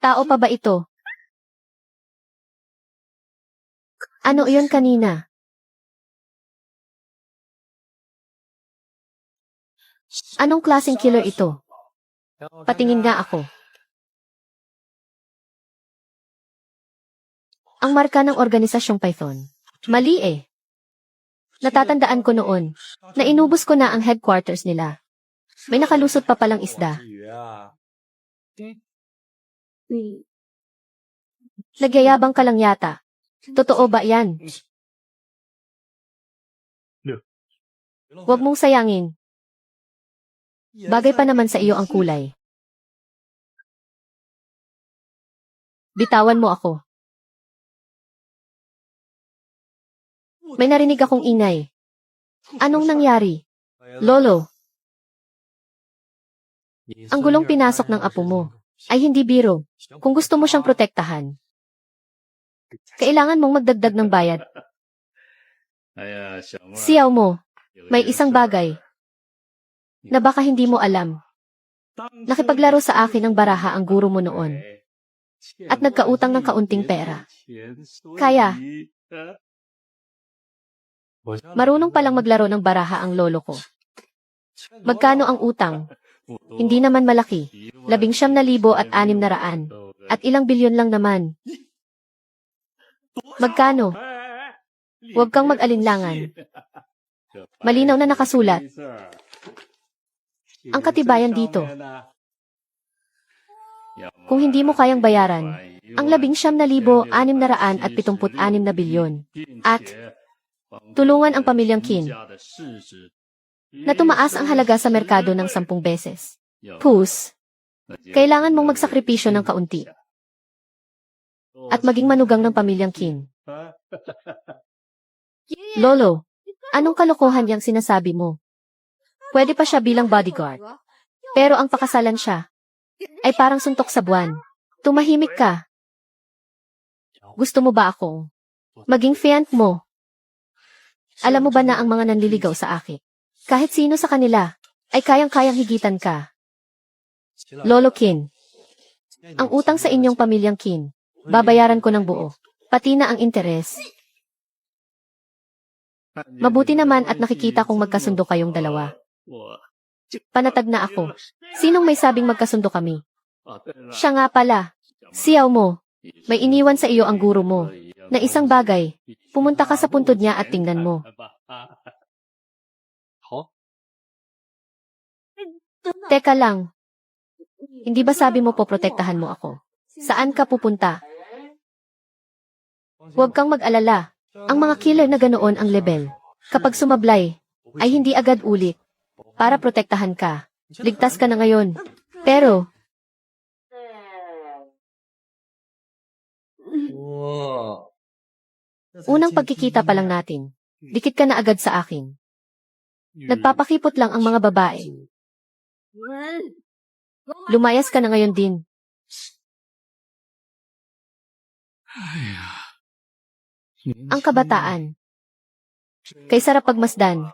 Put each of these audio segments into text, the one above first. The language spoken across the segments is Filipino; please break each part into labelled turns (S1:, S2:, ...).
S1: Tao pa ba ito? Ano iyon kanina? Anong klaseng killer ito? Patingin nga ako. Ang marka ng organisasyong Python. Mali eh. Natatandaan ko noon na inubos ko na ang headquarters nila. May nakalusot pa palang isda. Nagyayabang ka lang yata. Totoo ba yan? Huwag mong sayangin. Bagay pa naman sa iyo ang kulay. Bitawan mo ako. May narinig akong ingay. Anong nangyari? Lolo, ang gulong pinasok ng apo mo ay hindi biro. Kung gusto mo siyang protektahan, kailangan mong magdagdag ng bayad. Siyaw mo, may isang bagay na baka hindi mo alam. Nakipaglaro sa akin ng baraha ang guro mo noon at nagkautang ng kaunting pera. Kaya, marunong palang maglaro ng baraha ang lolo ko. Magkano ang utang? Hindi naman malaki. 19,600 at ilang bilyon lang naman. Magkano? Huwag kang mag-alinlangan. Malinaw na nakasulat. Ang katibayan dito. Kung hindi mo kayang bayaran, ang 19,676 na bilyon at tulungan ang pamilyang Qin na tumaas ang halaga sa merkado ng 10 beses. Pus, kailangan mong magsakripisyo ng kaunti at maging manugang ng pamilyang Qin. Lolo, anong kalokohan yang sinasabi mo? Pwede pa siya bilang bodyguard. Pero ang pakasalan siya ay parang suntok sa buwan. Tumahimik ka. Gusto mo ba akong maging fiancé mo? Alam mo ba na ang mga nanliligaw sa akin, kahit sino sa kanila, ay kayang-kayang higitan ka? Lolo Qin, ang utang sa inyong pamilyang Qin, babayaran ko ng buo, pati na ang interes. Mabuti naman at nakikita kong magkasundo kayong dalawa. Panatag na ako. Sinong may sabing magkasundo kami? Siya nga pala. Siyaw mo. May iniwan sa iyo ang guro mo na isang bagay. Pumunta ka sa puntod niya at tingnan mo. Teka lang. Hindi ba sabi mo poprotektahan mo ako? Saan ka pupunta? Huwag kang mag-alala. Ang mga killer na ganoon ang level. Kapag sumablay, ay hindi agad ulit. Para protektahan ka. Ligtas ka na ngayon. Pero, unang pagkikita pa lang natin, dikit ka na agad sa akin. Nagpapakipot lang ang mga babae. Lumayas ka na ngayon din. Ang kabataan. Kay sarap pagmasdan.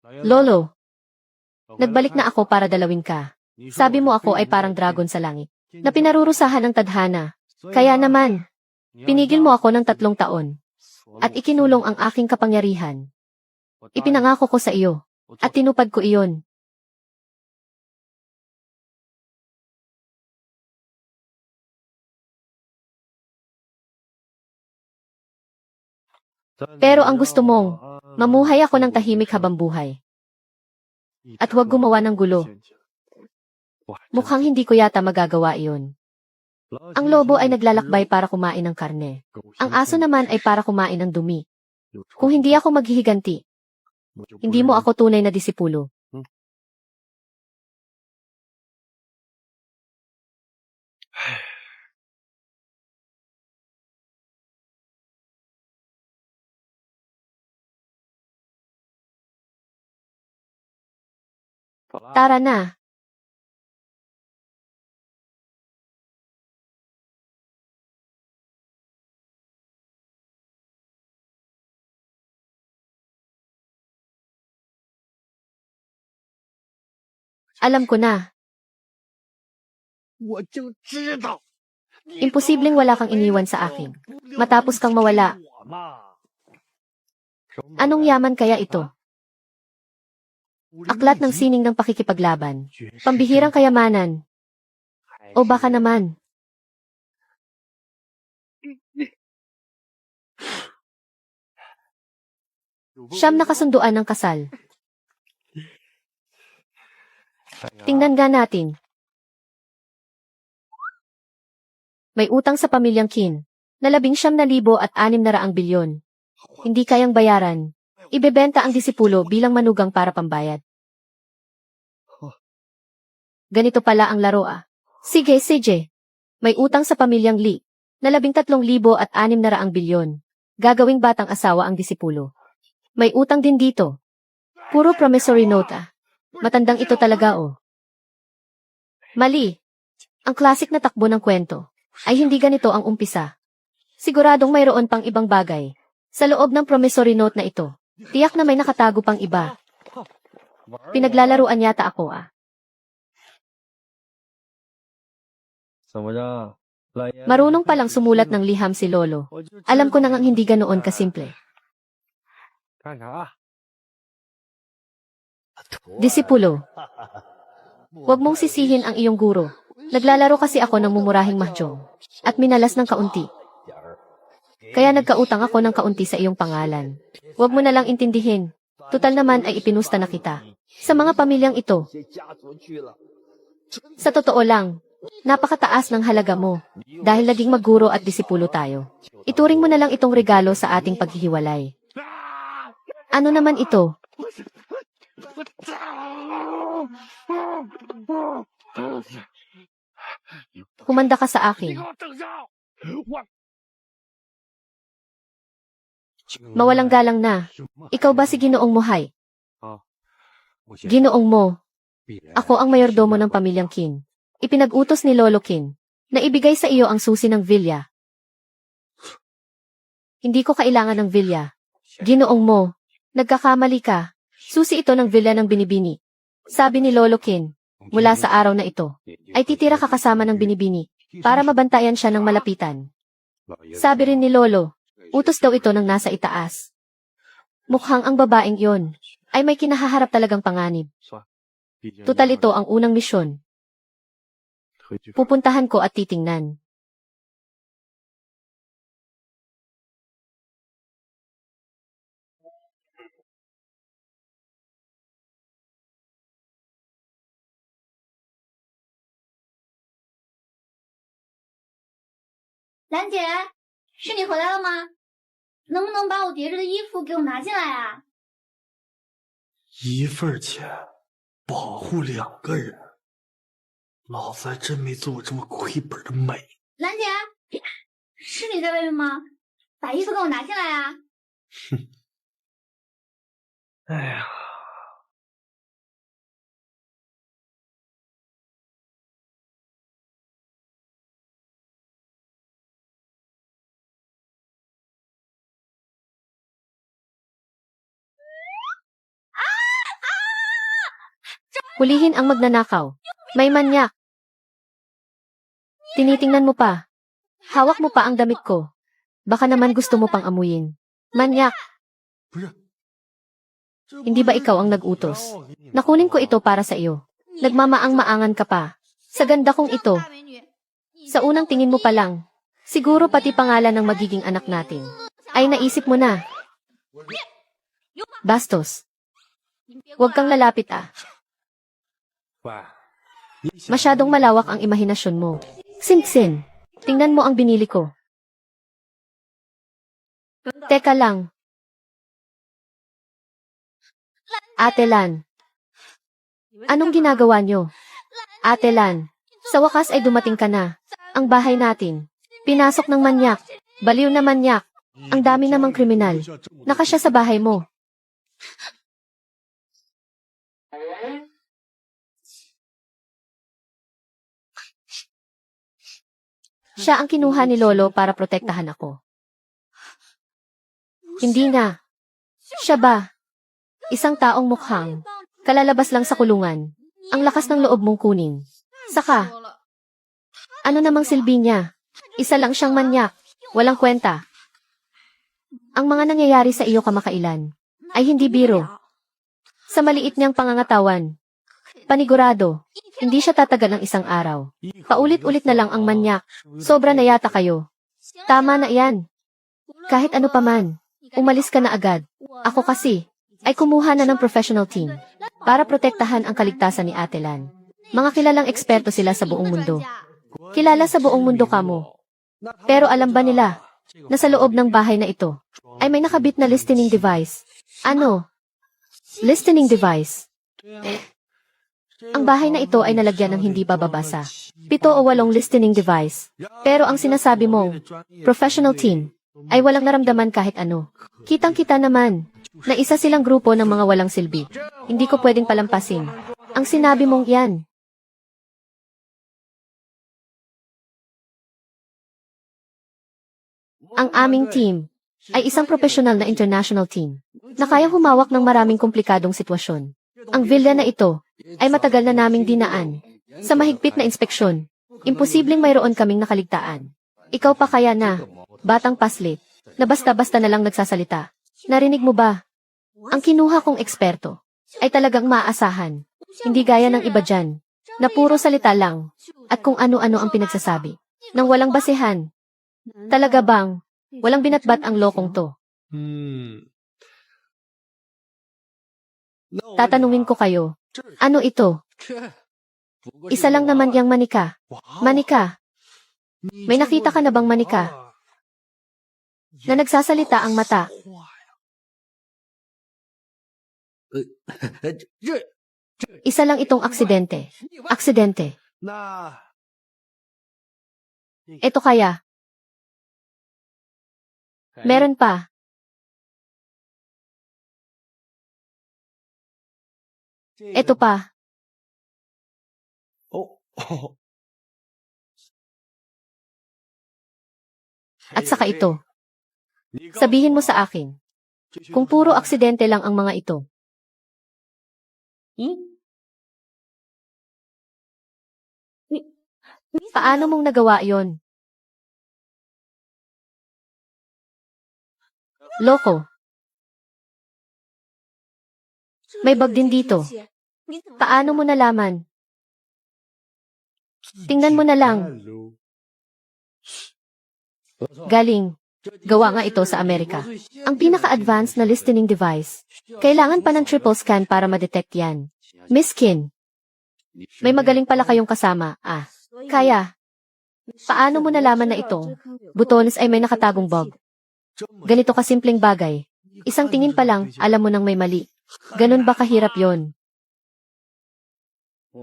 S1: Lolo, nagbalik na ako para dalawin ka. Sabi mo ako ay parang dragon sa langit, na pinarurusahan ng tadhana. Kaya naman, pinigil mo ako ng 3 taon. At ikinulong ang aking kapangyarihan. Ipinangako ko sa iyo. At tinupad ko iyon. Pero ang gusto mong, mamuhay ako ng tahimik habang buhay. At huwag gumawa ng gulo. Mukhang hindi ko yata magagawa iyon. Ang lobo ay naglalakbay para kumain ng karne. Ang aso naman ay para kumain ng dumi. Kung hindi ako maghihiganti, hindi mo ako tunay na disipulo. Tara na. Alam ko na. Imposibleng wala kang iniwan sa akin. Matapos kang mawala. Anong yaman kaya ito? Aklat ng sining ng pakikipaglaban. Pambihirang kayamanan. O baka naman. Siyam na kasunduan ng kasal. Tingnan nga natin. May utang sa pamilyang Qin na 19,600 bilyon. Hindi kayang bayaran. Ibebenta ang disipulo bilang manugang para pambayad. Ganito pala ang laro ah. Sige, sige. May utang sa pamilyang Li na 13,600 bilyon. Gagawing batang asawa ang disipulo. May utang din dito. Puro promissory note ah. Matandang ito talaga oh. Mali. Ang classic na takbo ng kwento ay hindi ganito ang umpisa. Siguradong mayroon pang ibang bagay sa loob ng promissory note na ito. Tiyak na may nakatago pang iba. Pinaglalaruan yata ako ah. Marunong palang sumulat ng liham si Lolo. Alam ko nang hindi ganoon kasimple. Disipulo. Huwag mong sisihin ang iyong guro. Naglalaro kasi ako ng mumurahing mahjong at minalas ng kaunti. Kaya nagkautang ako ng kaunti sa iyong pangalan. Huwag mo na lang intindihin. Tutal naman ay ipinusta na kita sa mga pamilyang ito. Sa totoo lang, napakataas ng halaga mo dahil naging magguro at disipulo tayo. Ituring mo na lang itong regalo sa ating paghihiwalay. Ano naman ito? Humanda ka sa akin. Mawalang galang na. Ikaw ba si Ginoong Mohay? Ginoong Mo. Ako ang mayordomo ng pamilyang Qin. Ipinag-utos ni Lolo Qin na ibigay sa iyo ang susi ng villa. Hindi ko kailangan ng villa. Ginoong Mo, nagkakamali ka. Susi ito ng villa ng Binibini. Sabi ni Lolo Qin, mula sa araw na ito, ay titira ka kasama ng Binibini para mabantayan siya ng malapitan. Sabi rin ni Lolo, utos daw ito ng nasa itaas. Mukhang ang babaeng yon ay may kinahaharap talagang panganib. Tutal ito ang unang misyon. Pupuntahan ko at titingnan.
S2: 兰姐，是你回来了吗？能不能把我叠着的衣服给我拿进来啊？
S3: 一份钱保护2个人，老子还真没做过这么亏本的美。
S2: 兰姐，是你在外面吗？把衣服给我拿进来啊！
S3: 哎呀，Hulihin
S1: ang magnanakaw. May manyak. Tinitingnan mo pa. Hawak mo pa ang damit ko. Baka naman gusto mo pang amuyin. Manyak.
S3: 不是，
S1: Hindi ba ikaw ang nag-utos? Nakunin ko ito para sa iyo. Nagmamaang-maangan ka pa. Sa ganda kong ito. Sa unang tingin mo pa lang, siguro pati pangalan ng magiging anak natin ay naisip mo na. Bastos. Huwag kang lalapit ah. Masyadong malawak ang imahinasyon mo. Sin-sin. Tingnan mo ang binili ko. Teka lang. Ate Lan. Anong ginagawa nyo? Ate Lan. Sa wakas ay dumating ka na. Ang bahay natin. Pinasok ng manyak. Baliw na manyak. Ang dami namang kriminal. Nakasya sa bahay mo. Siya ang kinuha ni Lolo para protektahan ako. Hindi na. Siya ba? Isang taong mukhang kalalabas lang sa kulungan. Ang lakas ng loob mong kunin. Saka, ano namang silbi niya? Isa lang siyang manyak. Walang kwenta. Ang mga nangyayari sa iyo kamakailan ay hindi biro. Sa maliit niyang pangangatawan, panigurado, hindi siya tatagal ng isang araw. Paulit-ulit na lang ang manyak. Sobra na yata kayo. Tama na yan. Kahit ano pa man, umalis ka na agad. Ako kasi, ay kumuha na ng professional team para protektahan ang kaligtasan ni Ate Lan. Mga kilalang eksperto sila sa buong mundo. Kilala sa buong mundo kamo. Pero alam ba nila na sa loob ng bahay na ito ay may nakabit na listening device? Ano? Listening device. Ang bahay na ito ay nalagyan ng hindi bababasa. 7 o 8 listening device. Pero ang sinasabi mong professional team ay walang naramdaman kahit ano. Kitang-kita naman na isa silang grupo ng mga walang silbi. Hindi ko pwedeng palampasin. Ang sinabi mong yan. Ang aming team ay isang profesional na international team na kayang humawak ng maraming komplikadong sitwasyon. Ang villa na ito ay matagal na naming dinaan sa mahigpit na inspeksyon. Imposibleng mayroon kaming nakaligtaan. Ikaw pa kaya na, batang paslit, na basta-basta na lang nagsasalita. Narinig mo ba? Ang kinuha kong eksperto ay talagang maaasahan. Hindi gaya ng iba dyan, na puro salita lang at kung ano-ano ang pinagsasabi. Nang walang basehan. Talaga bang walang binatbat ang lokong to? Tatanungin ko kayo, ano ito? Isa lang naman yang manika. Manika. May nakita ka na bang manika? Na nagsasalita ang mata. Isa lang itong aksidente. Aksidente. Ito kaya. Meron pa. Ito pa. At saka ito. Sabihin mo sa akin, kung puro aksidente lang ang mga ito. Paano mong nagawa yon? Loko. May bag din dito. Paano mo nalaman? Tingnan mo na lang. Galing. Gawa nga ito sa Amerika. Ang pinaka-advanced na listening device. Kailangan pa ng triple scan para ma-detect yan. Miss Kin, may magaling pala kayong kasama, ah. Kaya, paano mo nalaman na itong butones ay may nakatagong bug? Ganito kasimpleng bagay. Isang tingin pa lang, alam mo nang may mali. Ganun ba kahirap yon?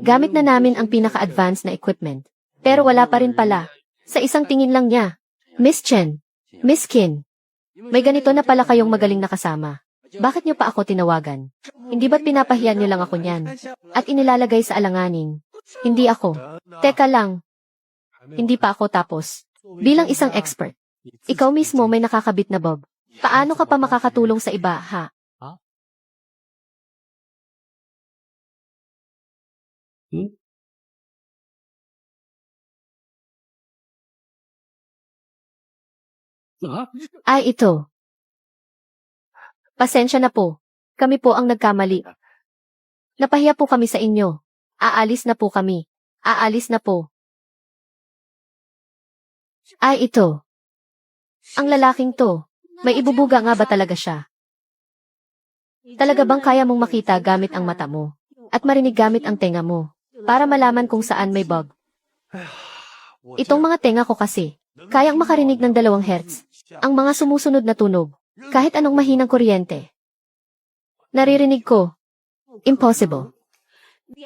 S1: Gamit na namin ang pinaka-advanced na equipment. Pero wala pa rin pala. Sa isang tingin lang niya. Miss Chen, Miss Kin, may ganito na pala kayong magaling na kasama. Bakit niyo pa ako tinawagan? Hindi ba't pinapahiyan niyo lang ako niyan? At inilalagay sa alanganin? Hindi ako. Teka lang. Hindi pa ako tapos. Bilang isang expert, ikaw mismo may nakakabit na bug. Paano ka pa makakatulong sa iba, ha? Ay, ito. Pasensya na po. Kami po ang nagkamali. Napahiya po kami sa inyo. Aalis na po kami. Aalis na po. Ay, ito. Ang lalaking to. May ibubuga nga ba talaga siya? Talaga bang kaya mong makita gamit ang mata mo? At marinig gamit ang tenga mo? Para malaman kung saan may bug. Itong mga tenga ko kasi, kayang makarinig ng 2 hertz. Ang mga sumusunod na tunog. Kahit anong mahinang kuryente. Naririnig ko. Impossible.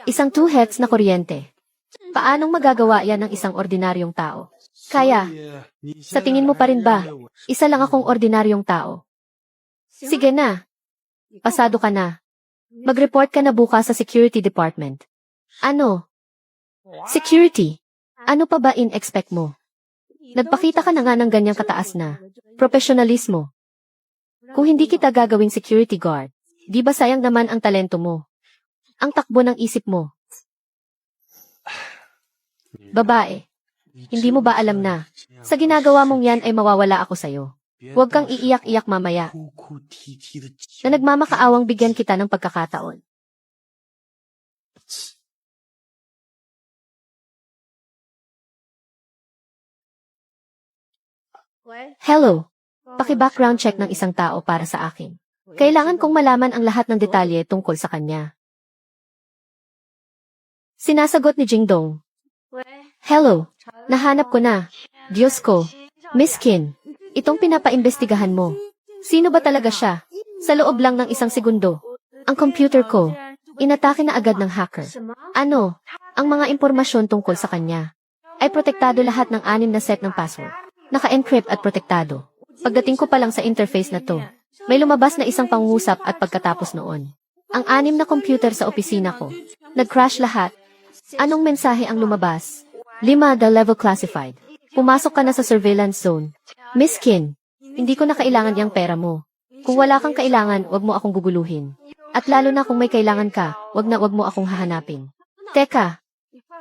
S1: Isang 2 hertz na kuryente. Paanong magagawa yan ng isang ordinaryong tao? Kaya, sa tingin mo pa rin ba, isa lang akong ordinaryong tao? Sige na. Pasado ka na. Mag-report ka na bukas sa security department. Ano? Security? Ano pa ba in-expect mo? Nagpakita ka na nga ng ganyang kataas na profesionalismo. Kung hindi kita gagawing security guard, di ba sayang naman ang talento mo? Ang takbo ng isip mo. Babae, hindi mo ba alam na, sa ginagawa mong yan ay mawawala ako sa'yo. Huwag kang iiyak-iyak mamaya,
S3: 哭哭啼啼的
S1: na nagmamakaawang bigyan kita ng pagkakataon. Hello, paki-background check ng isang tao para sa akin. Kailangan kong malaman ang lahat ng detalye tungkol sa kanya. Sinasagot ni Jingdong. Hello, nahanap ko na. Diyos ko, Miss Qin, itong pinapaimbestigahan mo. Sino ba talaga siya? Sa loob lang ng isang segundo, ang computer ko, inatake na agad ng hacker. Ano, ang mga impormasyon tungkol sa kanya, ay protektado lahat ng 6 na set ng password. Naka-encrypt at protektado. Pagdating ko pa lang sa interface na to, may lumabas na isang pangungusap at pagkatapos noon. Ang 6 na computer sa opisina ko, nag-crash lahat. Anong mensahe ang lumabas? 5, the level classified. Pumasok ka na sa surveillance zone. Miss Qin, hindi ko na kailangan yung pera mo. Kung wala kang kailangan, wag mo akong guguluhin. At lalo na kung may kailangan ka, wag mo akong hahanapin. Teka,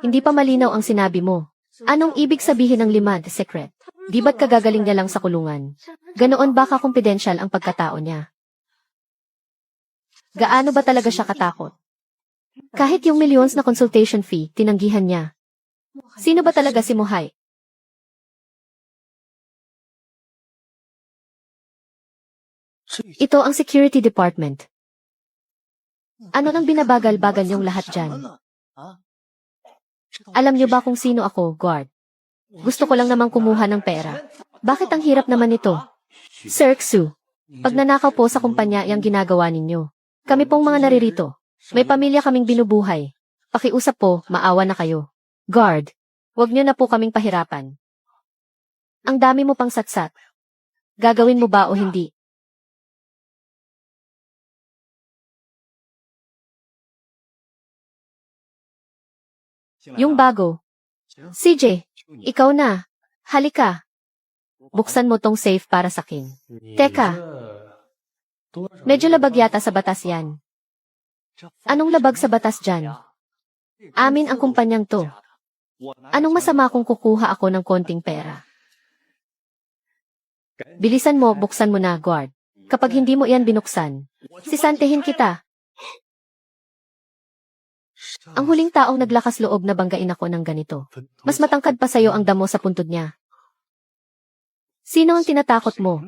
S1: hindi pa malinaw ang sinabi mo. Anong ibig sabihin ng 5 secret? Di ba't kagagaling niya lang sa kulungan? Ganoon ba ka-confidential ang pagkatao niya? Gaano ba talaga siya katakot? Kahit yung millions na consultation fee, tinanggihan niya. Sino ba talaga si Mohai? Ito ang security department. Ano nang binabagal-bagal yung lahat dyan? Alam niyo ba kung sino ako, guard? Gusto ko lang namang kumuha ng pera. Bakit ang hirap naman nito? Sir Xu, pag nanakaw po sa kumpanya yung ginagawa ninyo. Kami pong mga naririto. May pamilya kaming binubuhay. Pakiusap po, maawa na kayo. Guard, wag niyo na po kaming pahirapan. Ang dami mo pang satsat. Gagawin mo ba o hindi? Yung bago. CJ, ikaw na. Halika. Buksan mo tong safe para sa akin. Teka, medyo labag yata sa batas yan. Anong labag sa batas dyan? Amin ang kumpanyang to. Anong masama kung kukuha ako ng konting pera? Bilisan mo, buksan mo na, guard. Kapag hindi mo yan binuksan, sisantehin kita. Ang huling taong naglakas loob na banggain ako ng ganito. Mas matangkad pa sa'yo ang damo sa puntod niya. Sino ang tinatakot mo?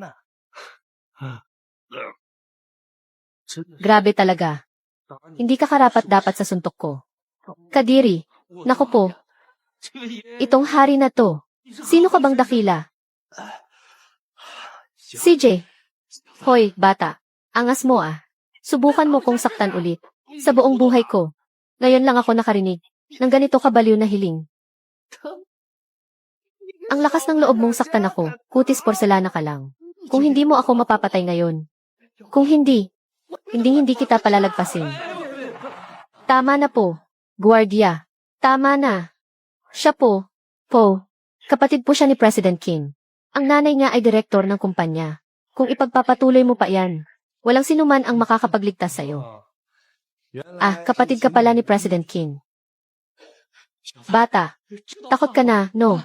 S1: Grabe talaga. Hindi ka karapat-dapat sa suntok ko. Kadiri, naku po. Itong hari na to. Sino ka bang dakila? CJ. Hoy, bata. Angas mo ah. Subukan mo kong saktan ulit. Sa buong buhay ko. Ngayon lang ako nakarinig ng ganito kabaliw na hiling. Ang lakas ng loob mong saktan ako, kutis porselana ka lang. Kung hindi mo ako mapapatay ngayon. Kung hindi kita palalagpasin. Tama na po, guardia. Tama na. Siya po, kapatid po siya ni President Qin. Ang nanay niya ay direktor ng kumpanya. Kung ipagpapatuloy mo pa yan, walang sinuman ang makakapagligtas sa'yo. Ah, kapatid ka pala ni President Qin. Bata, takot ka na, no?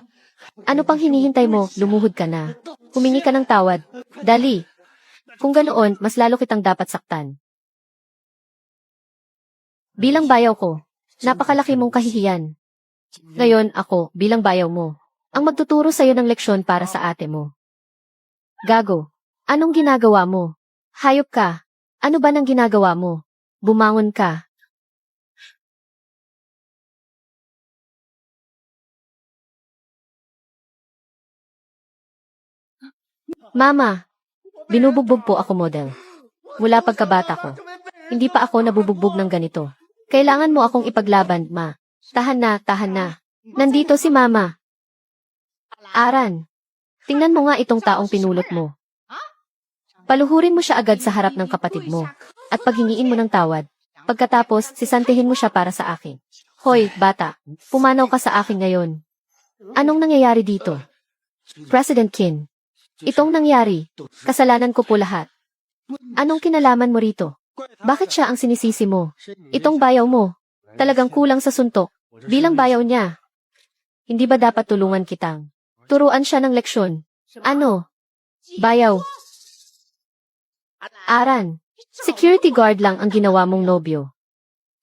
S1: Ano pang hinihintay mo, lumuhod ka na. Humingi ka ng tawad. Dali. Kung ganoon, mas lalo kitang dapat saktan. Bilang bayaw ko, napakalaki mong kahihiyan. Ngayon, ako, bilang bayaw mo, ang magtuturo sa'yo ng leksyon para sa ate mo. Gago, anong ginagawa mo? Hayop ka. Ano ba nang ginagawa mo? Bumangon ka. Mama, binubugbog po ako, model. Mula pagkabata ko. Hindi pa ako nabubugbog ng ganito. Kailangan mo akong ipaglaban, ma. Tahan na. Nandito si Mama. Aran, tingnan mo nga itong taong pinulot mo. Paluhurin mo siya agad sa harap ng kapatid mo. At paghingiin mo ng tawad. Pagkatapos, sisantihin mo siya para sa akin. Hoy, bata, pumanaw ka sa akin ngayon. Anong nangyayari dito? President Qin, itong nangyari, kasalanan ko po lahat. Anong kinalaman mo rito? Bakit siya ang sinisisi mo? Itong bayaw mo, talagang kulang sa suntok, bilang bayaw niya. Hindi ba dapat tulungan kitang? Turuan siya ng leksyon. Ano? Bayaw. Aran. Security guard lang ang ginawa mong nobyo.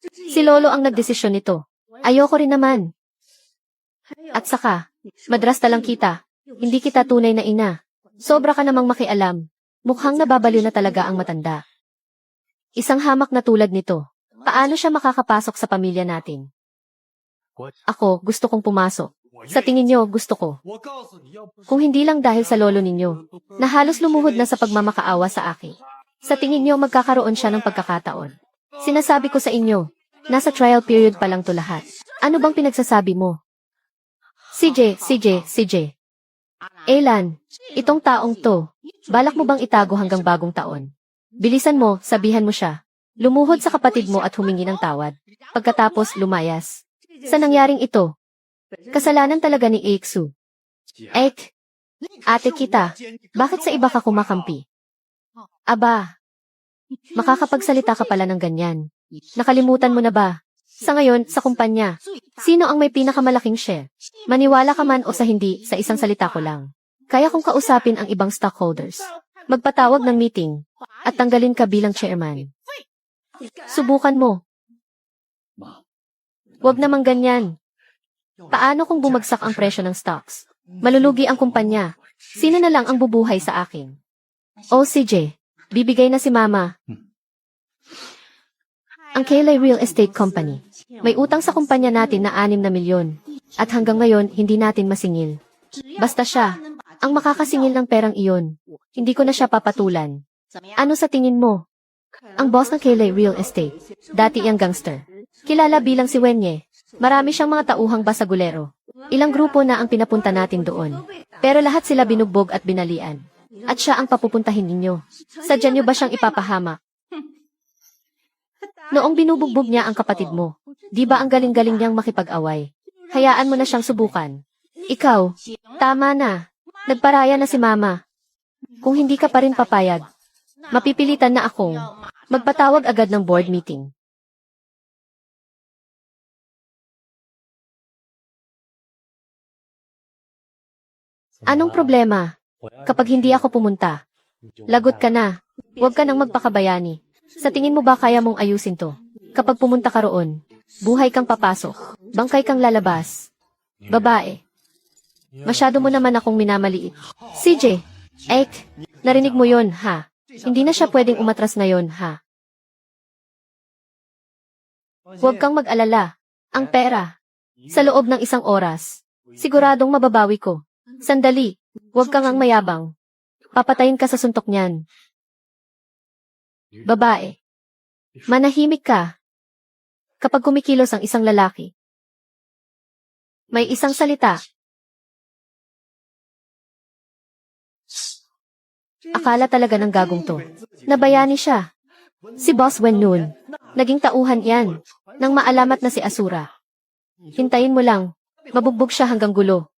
S1: Si Lolo ang nagdesisyon nito. Ayoko rin naman. At saka, madrasta lang kita. Hindi kita tunay na ina. Sobra ka namang makialam. Mukhang nababaliw na talaga ang matanda. Isang hamak na tulad nito. Paano siya makakapasok sa pamilya natin? Ako, gusto kong pumasok. Sa tingin niyo, gusto ko. Kung hindi lang dahil sa lolo ninyo, na halos lumuhod na sa pagmamakaawa sa akin. Sa tingin niyo, magkakaroon siya ng pagkakataon. Sinasabi ko sa inyo, nasa trial period pa lang to lahat. Ano bang pinagsasabi mo? CJ. Elan, itong taong to, balak mo bang itago hanggang bagong taon? Bilisan mo, sabihan mo siya. Lumuhod sa kapatid mo at humingi ng tawad. Pagkatapos, lumayas. Sa nangyaring ito, kasalanan talaga ni Iksu. Ek, ate kita, bakit sa iba ka kumakampi? Aba, makakapagsalita ka pala ng ganyan. Nakalimutan mo na ba? Sa ngayon, sa kumpanya, sino ang may pinakamalaking share? Maniwala ka man o sa hindi, sa isang salita ko lang. Kaya kong kausapin ang ibang stockholders. Magpatawag ng meeting, at tanggalin ka bilang chairman. Subukan mo. Huwag namang ganyan. Paano kung bumagsak ang presyo ng stocks? Malulugi ang kumpanya. Sino na lang ang bubuhay sa akin? O CJ, bibigay na si Mama. Ang Kaylay Real Estate Company. May utang sa kumpanya natin na 6 na milyon. At hanggang ngayon, hindi natin masingil. Basta siya, ang makakasingil ng perang iyon. Hindi ko na siya papatulan. Ano sa tingin mo? Ang boss ng Kaylay Real Estate. Dati iyang gangster. Kilala bilang si Wenye. Marami siyang mga tauhang basagulero. Ilang grupo na ang pinapunta natin doon. Pero lahat sila binugbog at binalian. At siya ang papupuntahin ninyo. Sadya niyo ba siyang ipapahamak? Noong binubugbog niya ang kapatid mo, di ba ang galing-galing niyang makipag-away? Hayaan mo na siyang subukan. Ikaw, tama na. Nagparaya na si Mama. Kung hindi ka pa rin papayag, mapipilitan na akong magpatawag agad ng board meeting. Anong problema? Kapag hindi ako pumunta, lagot ka na. Huwag ka nang magpakabayani. Sa tingin mo ba kaya mong ayusin to? Kapag pumunta ka roon, buhay kang papasok, bangkay kang lalabas. Babae. Masyado mo naman akong minamaliit. CJ, Ek, narinig mo yon, ha? Hindi na siya pwedeng umatras ngayon, ha? Huwag kang mag-alala. Ang pera. Sa loob ng 1 oras. Siguradong mababawi ko. Sandali. Huwag kang ang mayabang. Papatayin ka sa suntok niyan. Babae. Manahimik ka. Kapag kumikilos ang isang lalaki, may isang salita. Akala talaga ng gagong to. Nabayani siya. Si Boss Wen noon. Naging tauhan yan. Nang maalamat na si Asura. Hintayin mo lang. Mabugbog siya hanggang gulo.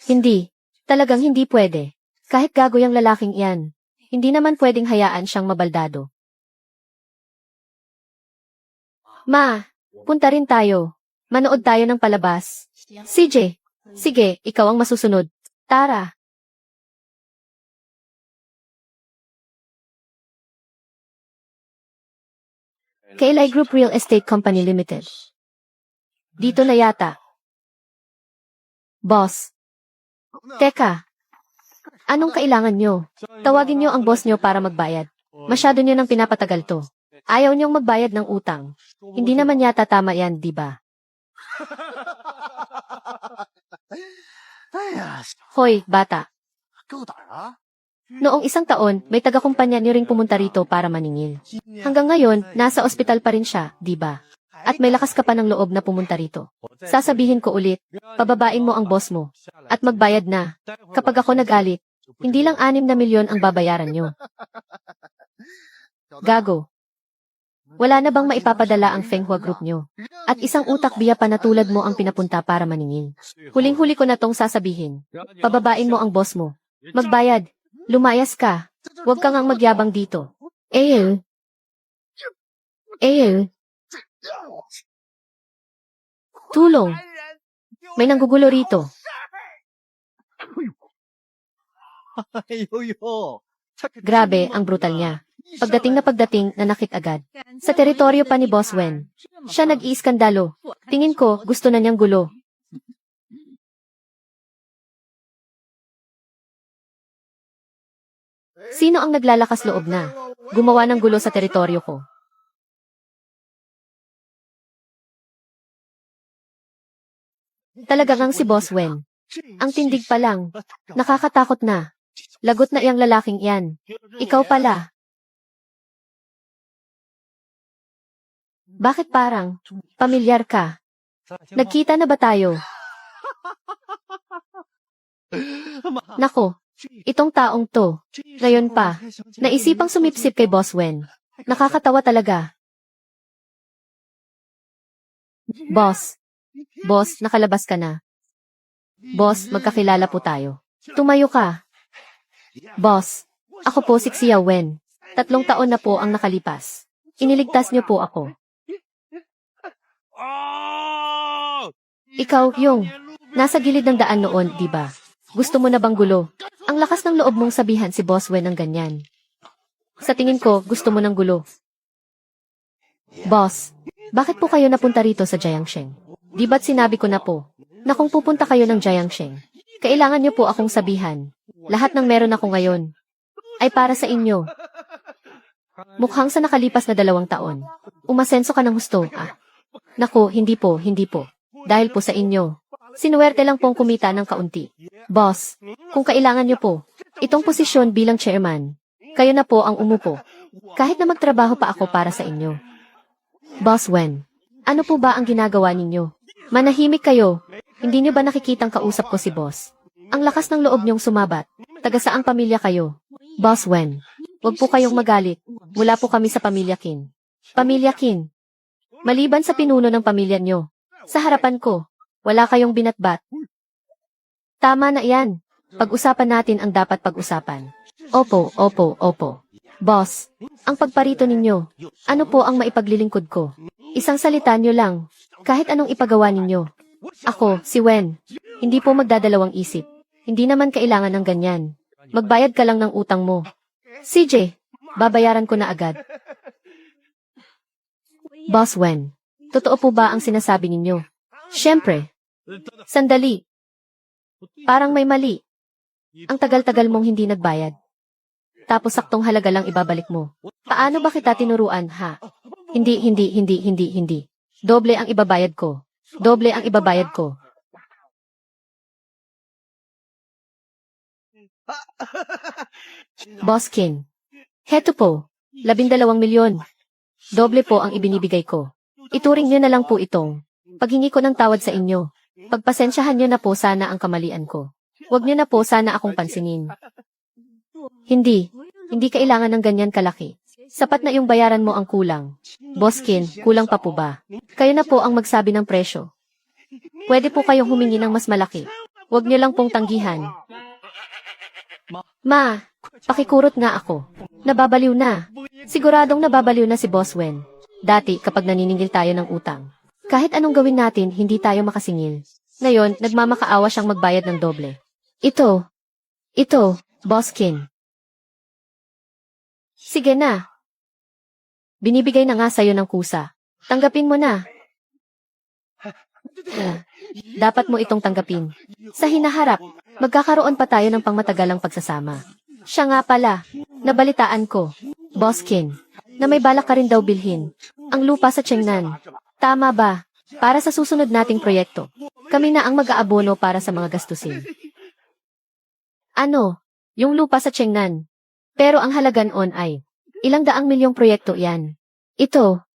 S1: Hindi. Talagang hindi pwede. Kahit gago yung lalaking iyan. Hindi naman pwedeng hayaan siyang mabaldado. Ma, punta rin tayo. Manood tayo ng palabas. CJ, sige, ikaw ang masusunod. Tara. Kaylay Group Real Estate Company Limited. Dito na yata. Boss. Teka. Anong kailangan nyo? Tawagin nyo ang boss nyo para magbayad. Masyado nyo nang pinapatagal to. Ayaw nyong magbayad ng utang. Hindi naman yata tama yan, di ba? Hoy, bata. Noong 1 taon, may taga-kumpanya niyo ring pumunta rito para maningil. Hanggang ngayon, nasa ospital pa rin siya, di ba? At may lakas ka pa ng loob na pumunta rito. Sasabihin ko ulit, pababain mo ang boss mo. At magbayad na. Kapag ako nagalit, hindi lang 6 na milyon ang babayaran nyo. Gago. Wala na bang maipapadala ang Fenghua Group nyo? At isang utak biya pa na tulad mo ang pinapunta para maningil. Huling-huli ko na tong sasabihin. Pababain mo ang boss mo. Magbayad. Lumayas ka. Huwag kang ang magyabang dito. Tulong. May nanggugulo rito.
S4: 哎呦呦，
S1: Grabe, ang brutal niya. Pagdating nanakit agad. Sa teritoryo pa ni Boss Wen. Siya nag-iiskandalo. Tingin ko, gusto na niyang gulo. Sino ang naglalakas loob na gumawa ng gulo sa teritoryo ko? Talagang si Boss Wen. Ang tindig pa lang. Nakakatakot na. Lagot na iyang lalaking iyan. Ikaw pala. Bakit parang pamilyar ka? Nagkita na ba tayo? Nako, itong taong to. Ngayon pa, naisipang sumipsip kay Boss Wen. Nakakatawa talaga. Boss, nakalabas ka na. Boss, magkakilala po tayo. Tumayo ka. Boss, ako po si Xiao Wen. 3 taon na po ang nakalipas. Iniligtas niyo po ako. Ikaw, yung nasa gilid ng daan noon, di ba? Gusto mo na bang gulo? Ang lakas ng loob mong sabihan si Boss Wen ng ganyan. Sa tingin ko, gusto mo ng gulo. Boss, bakit po kayo napunta rito sa Jiangsheng? Di ba't sinabi ko na po, na kung pupunta kayo ng Jiangsheng, kailangan niyo po akong sabihan. Lahat ng meron ako ngayon ay para sa inyo. Mukhang sa nakalipas na 2 taon, umasenso ka ng husto, Naku, hindi po. Dahil po sa inyo. Sinuwerte lang pong kumita ng kaunti. Boss, kung kailangan niyo po, itong posisyon bilang chairman, kayo na po ang umupo. Kahit na magtrabaho pa ako para sa inyo. Boss Wen, ano po ba ang ginagawa ninyo? Manahimik kayo. Hindi niyo ba nakikitang kausap ko si boss? Ang lakas ng loob niyong sumabat. Taga saang pamilya kayo? Boss Wen, huwag po kayong magalit. Mula po kami sa pamilya Qin. Pamilya Qin. Maliban sa pinuno ng pamilya niyo, sa harapan ko, wala kayong binatbat. Tama na yan. Pag-usapan natin ang dapat pag-usapan. Opo. Boss, ang pagparito ninyo, ano po ang maipaglilingkod ko? Isang salita niyo lang, kahit anong ipagawa ninyo. Ako, si Wen, hindi po magdadalawang isip. Hindi naman kailangan ng ganyan. Magbayad ka lang ng utang mo. CJ, babayaran ko na agad. Boss Wen, totoo po ba ang sinasabi ninyo? Siyempre. Sandali. Parang may mali. Ang tagal-tagal mong hindi nagbayad. Tapos saktong halaga lang ibabalik mo. Paano ba kita tinuruan, ha? Hindi. Doble ang ibabayad ko. Boss King. Heto po, 12 milyon. Doble po ang ibinibigay ko. Ituring niyo na lang po itong paghingi ko ng tawad sa inyo. Pagpasensyahan niyo na po sana ang kamalian ko. Huwag niyo na po sana akong pansinin. Hindi kailangan ng ganyan kalaki. Sapat na yung bayaran mo ang kulang. Boss Kin, kulang pa po ba? Kayo na po ang magsabi ng presyo. Pwede po kayong humingi ng mas malaki. Huwag niyo lang pong tanggihan. Ma, pakikurot nga ako. Nababaliw na. Siguradong nababaliw na si Boss Wen. Dati, kapag naniningil tayo ng utang, kahit anong gawin natin, hindi tayo makasingil. Ngayon, nagmamakaawa siyang magbayad ng doble. Ito, Boss Kin. Sige na. Binibigay na nga sa'yo ng kusa. Tanggapin mo na. Dapat mo itong tanggapin. Sa hinaharap, magkakaroon pa tayo ng pangmatagalang pagsasama. Siya nga pala, nabalitaan ko, Boss Kin, na may balak ka rin daw bilhin ang lupa sa Chengnan. Tama ba? Para sa susunod nating proyekto, kami na ang mag-aabono para sa mga gastusin. Ano? Yung lupa sa Chengnan. Pero ang halaga noon ay, ilang daang milyong proyekto yan. Ito,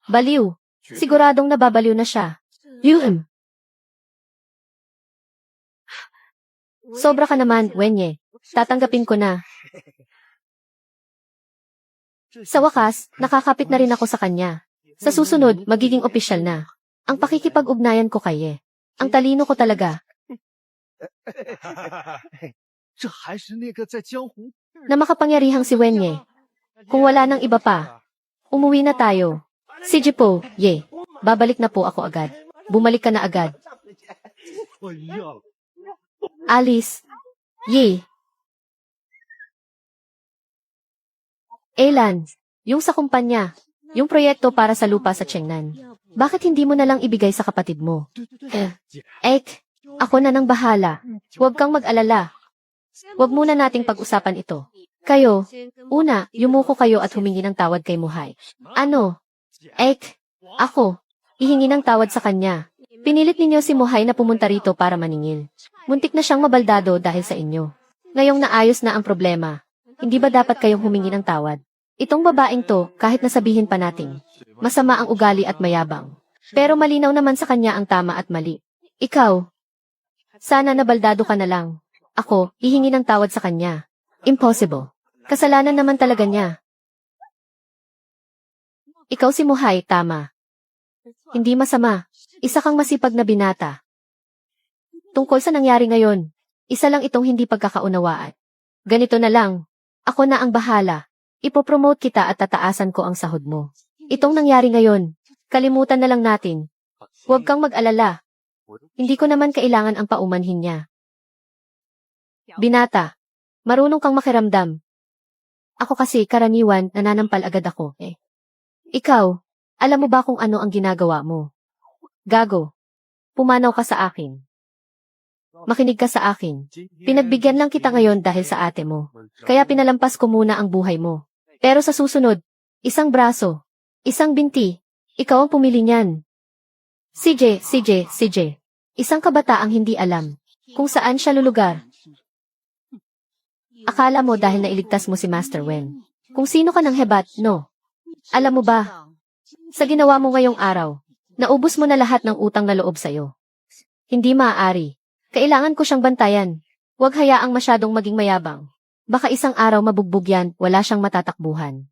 S1: baliw. Siguradong nababaliw na siya. Yuhm. Sobra ka naman, Wenye. Tatanggapin ko na. Sa wakas, nakakapit na rin ako sa kanya. Sa susunod, magiging opisyal na. Ang pakikipag-ugnayan ko kay Ye. Ang talino ko talaga. Na makapangyarihang si Wenye. Kung wala nang iba pa, umuwi na tayo. Si Jipo, Ye. Babalik na po ako agad. Bumalik ka na agad.
S4: 哎呀，
S1: Alice. Yi. Elan. Yung sa kumpanya. Yung proyekto para sa lupa sa Chengnan. Bakit hindi mo na lang ibigay sa kapatid mo? Ek, ako na nang bahala. Huwag kang mag-alala. Huwag muna nating pag-usapan ito. Kayo, una, yumuko kayo at humingi ng tawad kay Muhay. Ano? Ek, ako, ihingi ng tawad sa kanya. Pinilit ninyo si Muhay na pumunta rito para maningil. Muntik na siyang mabaldado dahil sa inyo. Ngayong naayos na ang problema, hindi ba dapat kayong humingi ng tawad? Itong babaeng to, kahit nasabihin pa nating, masama ang ugali at mayabang. Pero malinaw naman sa kanya ang tama at mali. Ikaw, sana nabaldado ka na lang. Ako, hihingi ng tawad sa kanya. Impossible. Kasalanan naman talaga niya. Ikaw si Muhay, tama. Hindi masama. Isa kang masipag na binata. Tungkol sa nangyari ngayon, isa lang itong hindi pagkakaunawaan. Ganito na lang. Ako na ang bahala. Ipopromote kita at tataasan ko ang sahod mo. Itong nangyari ngayon, kalimutan na lang natin. Huwag kang mag-alala. Hindi ko naman kailangan ang paumanhin niya. Binata, marunong kang makiramdam. Ako kasi karaniwan nananampal agad ako. Ikaw, alam mo ba kung ano ang ginagawa mo? Gago. Pumanaw ka sa akin. Makinig ka sa akin. Pinagbigyan lang kita ngayon dahil sa ate mo. Kaya pinalampas ko muna ang buhay mo. Pero sa susunod, isang braso, isang binti, ikaw ang pumili niyan. CJ. Isang kabataang hindi alam kung saan siya lulugar. Akala mo dahil nailigtas mo si Master Wen. Kung sino ka ng hebat, no? Alam mo ba, sa ginawa mo ngayong araw, naubos mo na lahat ng utang na loob sa'yo. Hindi maaari. Kailangan ko siyang bantayan. Huwag hayaang masyadong maging mayabang. Baka isang araw mabugbog yan, wala siyang matatakbuhan.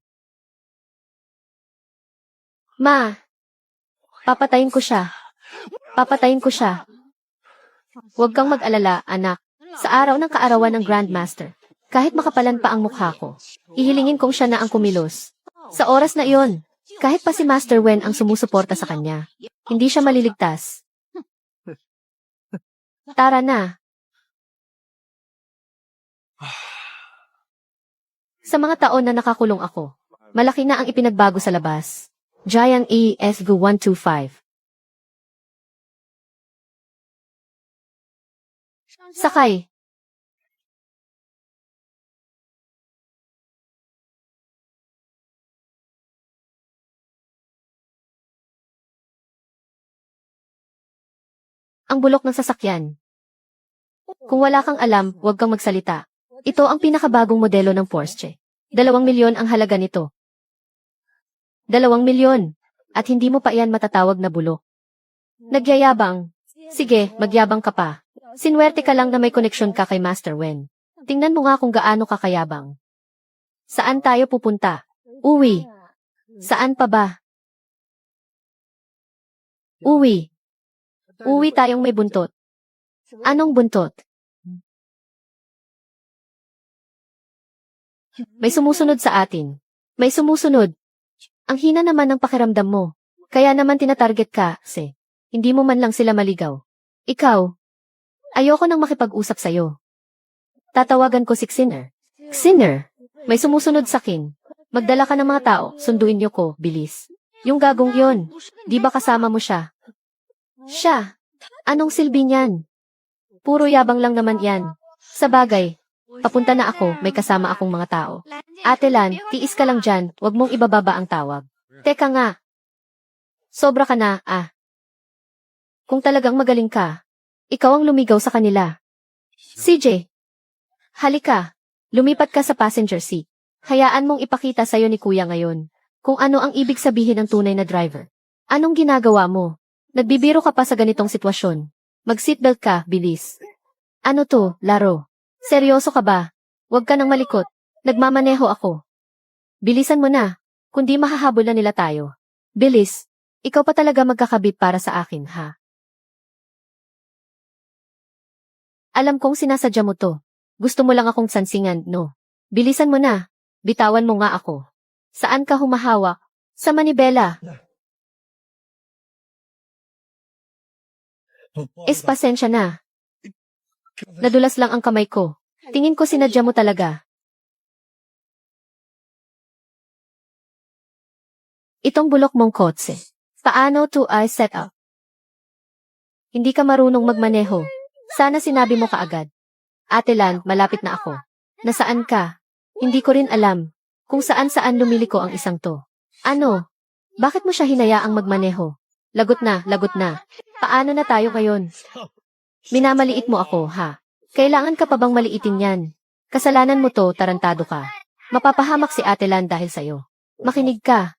S1: Ma, papatayin ko siya. Papatayin ko siya. Huwag kang mag-alala, anak. Sa araw ng kaarawan ng Grandmaster, kahit makapalan pa ang mukha ko, ihilingin kong siya na ang kumilos. Sa oras na iyon, kahit pa si Master Wen ang sumusuporta sa kanya, hindi siya maliligtas. Tara na. Sa mga taon na nakakulong ako, malaki na ang ipinagbago sa labas. Jiang ESG 125. Sakay. Ang bulok ng sasakyan. Kung wala kang alam, huwag kang magsalita. Ito ang pinakabagong modelo ng Porsche. 2 milyon ang halaga nito. 2 milyon. At hindi mo pa iyan matatawag na bulok. Nagyayabang. Sige, magyabang ka pa. Sinwerte ka lang na may koneksyon ka kay Master Wen. Tingnan mo nga kung gaano ka kayabang. Saan tayo pupunta? Uwi. Saan pa ba? Uwi. Uwi tayong may buntot. Anong buntot? May sumusunod sa atin. May sumusunod. Ang hina naman ng pakiramdam mo. Kaya naman tinatarget ka, hindi mo man lang sila maligaw. Ikaw, ayoko nang makipag-usap sa'yo. Tatawagan ko si Xiner. Xiner, may sumusunod sa'kin. Magdala ka ng mga tao, sunduin niyo ko, bilis. Yung gagong yon, di ba kasama mo siya? Siya? Anong silbi niyan? Puro yabang lang naman yan. Sa bagay, papunta na ako, may kasama akong mga tao. Ate Lan, tiis ka lang dyan, wag mong ibababa ang tawag. Teka nga. Sobra ka na, Kung talagang magaling ka, ikaw ang lumigaw sa kanila. CJ, halika, lumipat ka sa passenger seat. Hayaan mong ipakita sa'yo ni Kuya ngayon kung ano ang ibig sabihin ng tunay na driver. Anong ginagawa mo? Nagbibiro ka pa sa ganitong sitwasyon. Mag-seatbelt ka, bilis. Ano to, laro? Seryoso ka ba? Huwag ka nang malikot. Nagmamaneho ako. Bilisan mo na, kundi mahahabol na nila tayo. Bilis, ikaw pa talaga magkakabit para sa akin, ha? Alam kong sinasadya mo to. Gusto mo lang akong sansingan, no? Bilisan mo na. Bitawan mo nga ako. Saan ka humahawak? Sa manibela. Pasensya na. Nadulas lang ang kamay ko. Tingin ko sinadya mo talaga. Itong bulok mong kotse. Paano to I set up? Hindi ka marunong magmaneho. Sana sinabi mo kaagad. Ate Land, malapit na ako. Nasaan ka? Hindi ko rin alam kung saan-saan lumiliko ang isang to. Ano? Bakit mo siya hinayaang magmaneho? Lagot na, lagot na. Paano na tayo ngayon? Minamaliit mo ako, ha? Kailangan ka pa bang maliitin yan? Kasalanan mo to, tarantado ka. Mapapahamak si Ate Land dahil sa'yo. Makinig ka.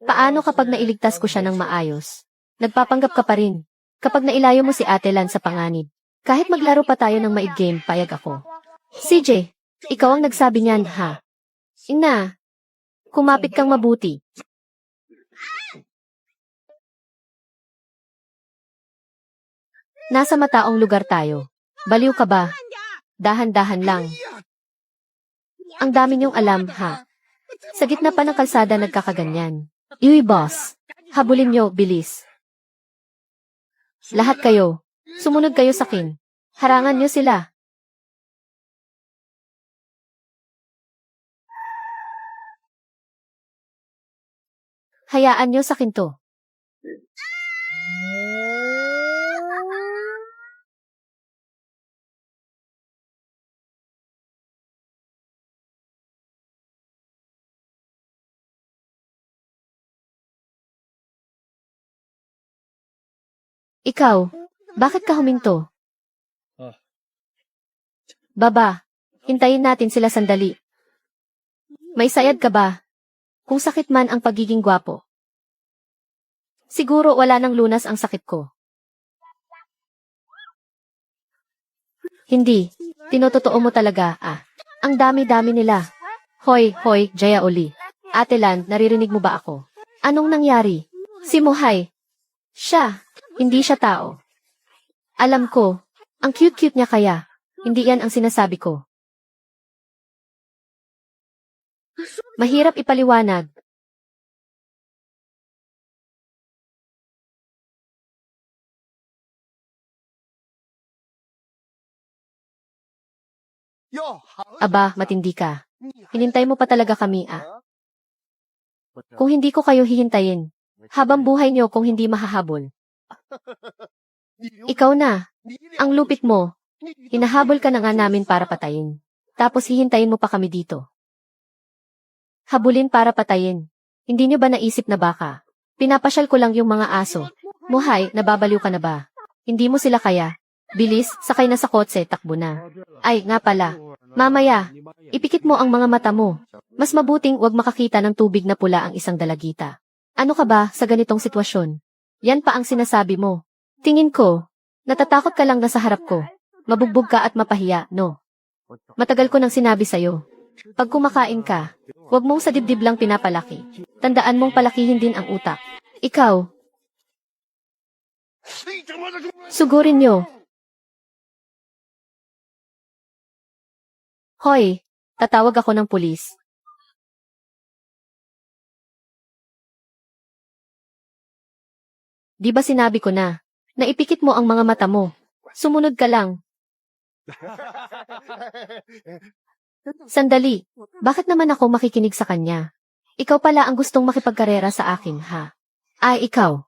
S1: Paano kapag nailigtas ko siya ng maayos? Nagpapanggap ka pa rin. Kapag nailayo mo si Ate Lan sa panganib, kahit maglaro pa tayo ng maid game, payag ako. CJ, ikaw ang nagsabi niyan, ha? Ina, kumapit kang mabuti. Nasa mataong lugar tayo. Baliw ka ba? Dahan-dahan lang. Ang dami niyong alam, ha? Sa gitna pa ng kalsada nagkakaganyan. Uy, boss. Habulin niyo, bilis. Lahat kayo. Sumunod kayo sa kin. Harangan niyo sila. Hayaan niyo sa kinto. Ikaw, bakit ka huminto? Baba, hintayin natin sila sandali. May sayad ka ba? Kung sakit man ang pagiging gwapo. Siguro wala nang lunas ang sakit ko. Hindi, tinototoo mo talaga, ah. Ang dami-dami nila. Hoy, hoy, Jaya Oli. Ate Land, naririnig mo ba ako? Anong nangyari? Si Muhay. Siya, hindi siya tao. Alam ko, ang cute-cute niya kaya. Hindi yan ang sinasabi ko. Mahirap ipaliwanag. Aba, matindi ka. Hinintay mo pa talaga kami, ah. Kung hindi ko kayo hihintayin, habang buhay niyo kung hindi mahahabol. Ikaw na. Ang lupit mo. Hinahabol ka na nga namin para patayin. Tapos hihintayin mo pa kami dito. Habulin para patayin. Hindi niyo ba naisip na baka? Pinapasyal ko lang yung mga aso. Muhay, nababaliw ka na ba? Hindi mo sila kaya? Bilis, sakay na sa kotse, takbo na. Ay, nga pala. Mamaya, ipikit mo ang mga mata mo. Mas mabuting wag makakita ng tubig na pula ang isang dalagita. Ano ka ba sa ganitong sitwasyon? Yan pa ang sinasabi mo. Tingin ko, natatakot ka lang na sa harap ko. Mabugbog ka at mapahiya, no? Matagal ko nang sinabi sa'yo. Pag kumakain ka, huwag mong sa dibdib lang pinapalaki. Tandaan mong palakihin din ang utak. Ikaw. Sugurin nyo. Hoy, tatawag ako ng pulis. Di ba sinabi ko na, naipikit mo ang mga mata mo. Sumunod ka lang. Sandali, bakit naman ako makikinig sa kanya? Ikaw pala ang gustong makipagkarera sa akin, ha? Ay, ikaw.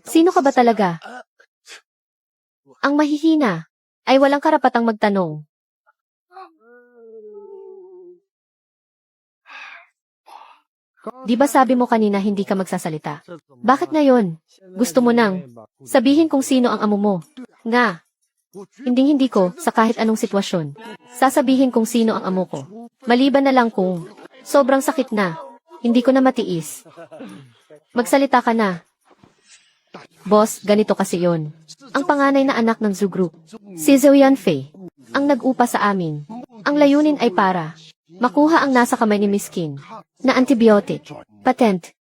S1: Sino ka ba talaga? Ang mahihina ay walang karapatang magtanong. Di ba sabi mo kanina hindi ka magsasalita? Bakit ngayon? Gusto mo nang sabihin kung sino ang amo mo? Nga. Hindi ko, sa kahit anong sitwasyon. Sasabihin kung sino ang amo ko. Maliban na lang kung sobrang sakit na. Hindi ko na matiis. Magsalita ka na. Boss, ganito kasi yon. Ang panganay na anak ng Zoo Group, si Zhou Yanfei, ang nag-upa sa amin. Ang layunin ay para makuha ang nasa kamay ni Miss Qin na antibiotic, patent.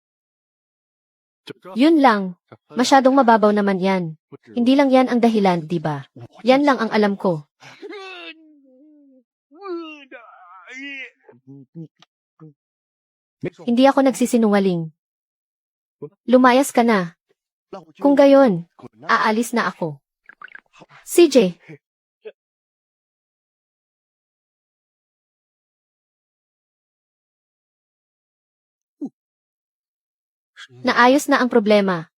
S1: Yun lang. Masyadong mababaw naman yan. Hindi lang yan ang dahilan, di ba? Yan lang ang alam ko. Hindi ako nagsisinungaling. Lumayas ka na. Kung gayon, aalis na ako. CJ, Naayos na ang problema.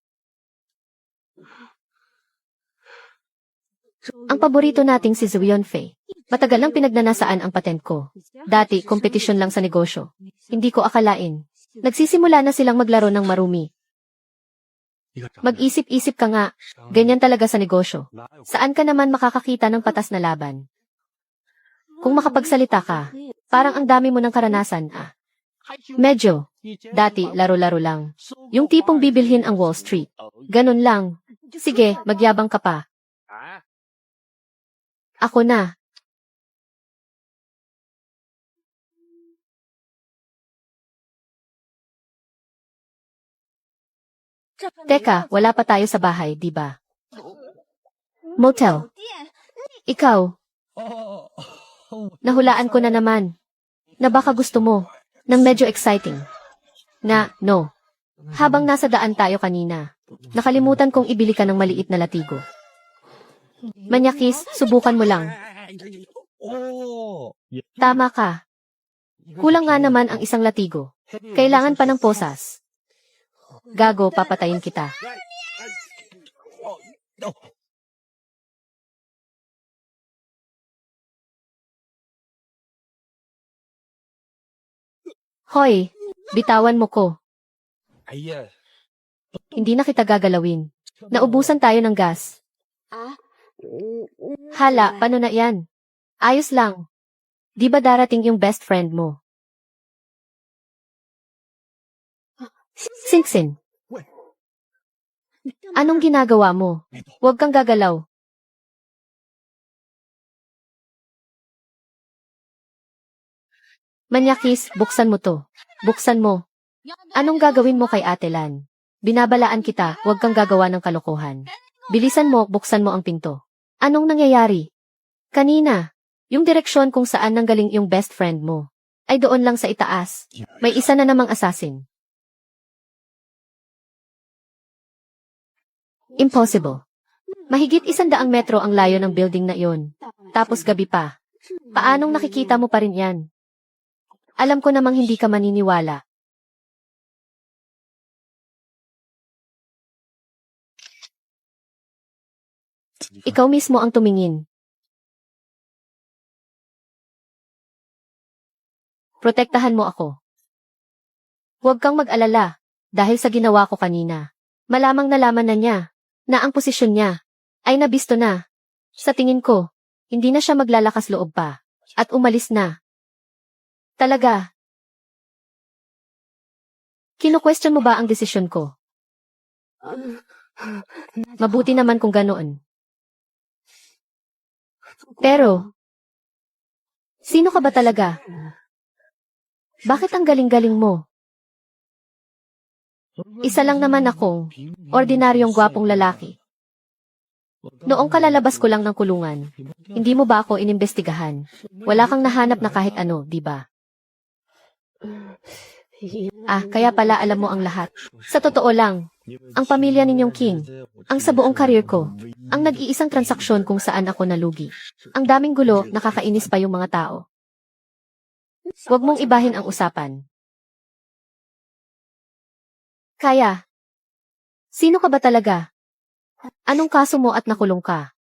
S1: Ang paborito nating si Zuyon Fei. Matagal nang pinagnanasaan ang patent ko. Dati, kompetisyon lang sa negosyo. Hindi ko akalain. Nagsisimula na silang maglaro ng marumi. Mag-isip-isip ka nga. Ganyan talaga sa negosyo. Saan ka naman makakakita ng patas na laban? Kung makapagsalita ka, parang ang dami mo ng karanasan, ah. Medyo. Dati, laro-laro lang. Yung tipong bibilhin ang Wall Street. Ganun lang. Sige, magyabang ka pa. Ako na. Teka, wala pa tayo sa bahay, di ba? Motel. Ikaw, nahulaan ko na naman. Na baka gusto mo, ng medyo exciting. No. Habang nasa daan tayo kanina, nakalimutan kong ibili ka ng maliit na latigo. Manyakis, subukan mo lang. Tama ka. Kulang nga naman ang isang latigo. Kailangan pa ng posas. Gago, papatayin kita. Hoy, bitawan mo ko. Hindi na kita gagalawin. Naubusan tayo ng gas. Hala, paano na yan? Ayos lang. Di ba darating yung best friend mo? Singsin. Anong ginagawa mo? Huwag kang gagalaw. Manyakis, buksan mo to. Buksan mo. Anong gagawin mo kay Ate Lan? Binabalaan kita, huwag kang gagawa ng kalokohan. Bilisan mo, buksan mo ang pinto. Anong nangyayari? Kanina, yung direksyon kung saan nanggaling yung best friend mo, ay doon lang sa itaas. May isa na namang assassin. Impossible. Mahigit 100 metro ang layo ng building na iyon. Tapos gabi pa. Paanong nakikita mo pa rin yan? Alam ko namang hindi ka maniniwala. Ikaw mismo ang tumingin. Protektahan mo ako. Huwag kang mag-alala, dahil sa ginawa ko kanina. Malamang nalaman na niya, na ang posisyon niya, ay nabisto na. Sa tingin ko, hindi na siya maglalakas loob pa, at umalis na. Talaga. Kino-question mo ba ang desisyon ko? Mabuti naman kung ganoon. Pero, sino ka ba talaga? Bakit ang galing-galing mo? Isa lang naman akong ordinaryong gwapong lalaki. Noong kalalabas ko lang ng kulungan, hindi mo ba ako inimbestigahan? Wala kang nahanap na kahit ano, di ba? Kaya pala alam mo ang lahat. Sa totoo lang, ang pamilya ninyong King, ang sa buong karir ko, ang nag-iisang transaksyon kung saan ako nalugi. Ang daming gulo, nakakainis pa yung mga tao. Huwag mong ibahin ang usapan. Kaya, sino ka ba talaga? Anong kaso mo at nakulong ka?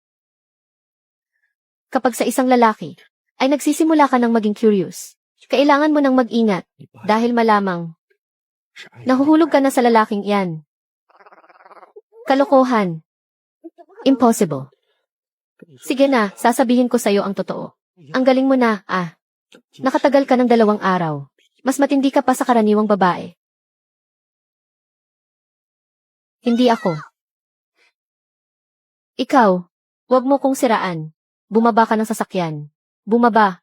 S1: Kapag sa isang lalaki, ay nagsisimula ka ng maging curious, kailangan mo nang mag-ingat, dahil malamang, nahuhulog ka na sa lalaking iyan. Kalokohan. Impossible. Sige na, sasabihin ko sa'yo ang totoo. Ang galing mo na, nakatagal ka ng 2 araw. Mas matindi ka pa sa karaniwang babae. Hindi ako. Ikaw, wag mo kong siraan. Bumaba ka ng sasakyan. Bumaba.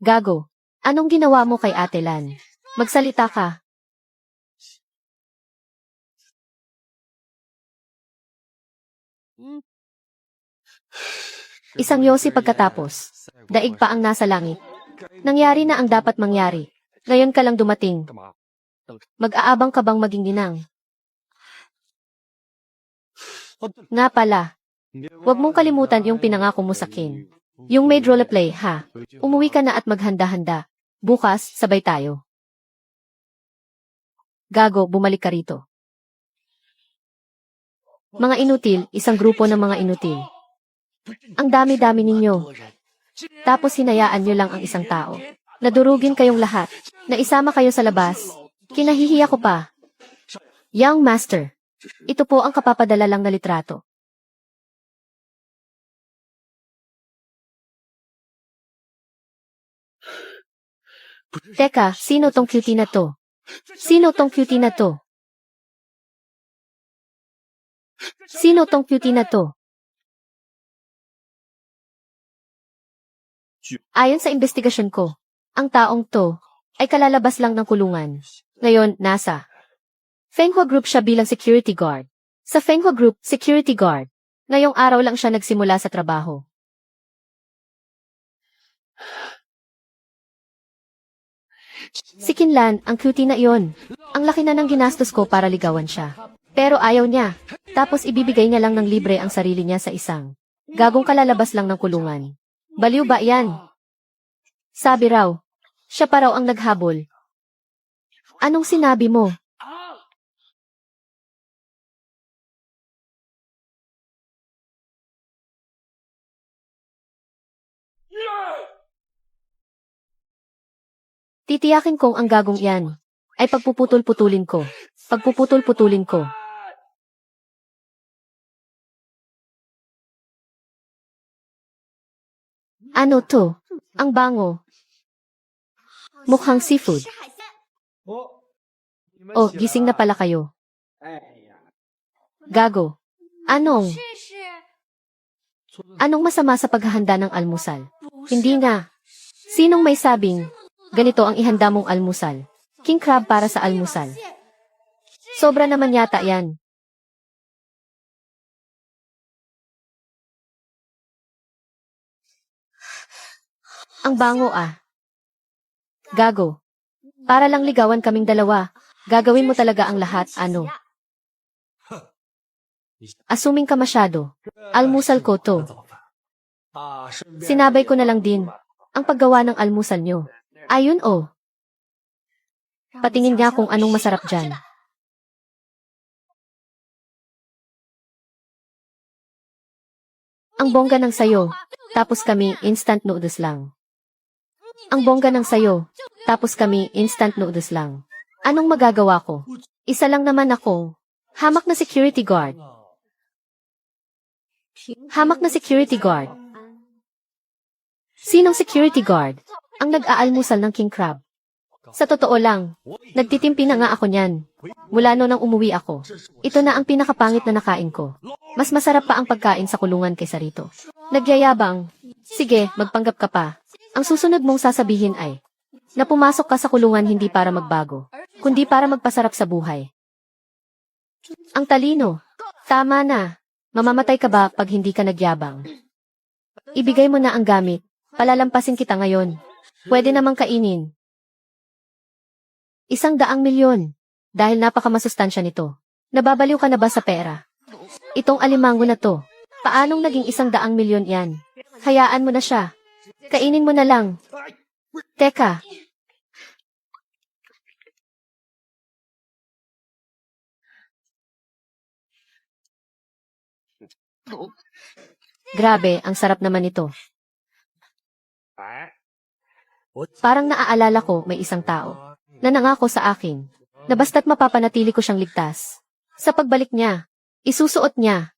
S1: Gago, anong ginawa mo kay Ate Lan? Magsalita ka. Isang yosi pagkatapos, daig pa ang nasa langit. Nangyari na ang dapat mangyari. Ngayon ka lang dumating. Mag-aabang ka bang maging ginang? Nga pala, huwag mong kalimutan yung pinangako mo sa King. Yung maid roleplay, ha? Umuwi ka na at maghanda-handa. Bukas, sabay tayo. Gago, bumalik ka rito. Mga inutil, isang grupo ng mga inutil. Ang dami-dami ninyo. Tapos hinayaan nyo lang ang isang tao. Nadurugin kayong lahat. Naisama kayo sa labas. Kinahihiya ko pa. Young Master. Ito po ang kapapadala lang na litrato. Teka, sino tong cutie na to? Sino tong cutie na to? Sino tong cutie na to? Ayon sa investigasyon ko, ang taong to ay kalalabas lang ng kulungan. Ngayon, nasa Fenghua Group siya bilang security guard. Sa Fenghua Group, security guard. Ngayong araw lang siya nagsimula sa trabaho. Si Kinlan, ang cutie na iyon. Ang laki na ng ginastos ko para ligawan siya. Pero ayaw niya. Tapos ibibigay niya lang ng libre ang sarili niya sa isang gagong kalalabas lang ng kulungan. Baliw ba yan? Sabi raw, siya pa raw ang naghabol. Anong sinabi mo? Titiyakin kong ang gagong iyan ay pagpuputol-putulin ko. Pagpuputol-putulin ko. Ano to? Ang bango. Mukhang seafood. Oh, gising na pala kayo. Gago. Anong masama sa paghahanda ng almusal? Hindi nga. Sinong may sabing, ganito ang ihanda mong almusal? King crab para sa almusal. Sobra naman yata yan. Ang bango ah. Gago. Para lang ligawan kaming dalawa. Gagawin mo talaga ang lahat, ano? Assuming ka masyado. Almusal ko to. Sinabay ko na lang din ang paggawa ng almusal nyo. Ayun oh. Patingin nga kung anong masarap dyan. Ang bongga ng sayo. Tapos kami, instant noodles lang. Ang bongga ng sayo. Tapos kami, instant noodles lang. Anong magagawa ko? Isa lang naman ako. Hamak na security guard. Hamak na security guard. Sinong security guard? Ang nag-aalmusal ng king crab. Sa totoo lang, nagtitimpi na nga ako niyan. Mula no nang umuwi ako. Ito na ang pinakapangit na nakain ko. Mas masarap pa ang pagkain sa kulungan kaysa rito. Nagyayabang. Sige, magpanggap ka pa. Ang susunod mong sasabihin ay, na pumasok ka sa kulungan hindi para magbago, kundi para magpasarap sa buhay. Ang talino. Tama na. Mamamatay ka ba pag hindi ka nagyabang? Ibigay mo na ang gamit. Palalampasin kita ngayon. Pwede namang kainin. 100 milyon. Dahil napakamasustansya nito. Nababaliw ka na ba sa pera? Itong alimango na to. Paanong naging 100 milyon yan? Hayaan mo na siya. Kainin mo na lang. Teka. Grabe, ang sarap naman ito. Parang naaalala ko may isang tao na nangako sa akin na basta't mapapanatili ko siyang ligtas. Sa pagbalik niya, isusuot niya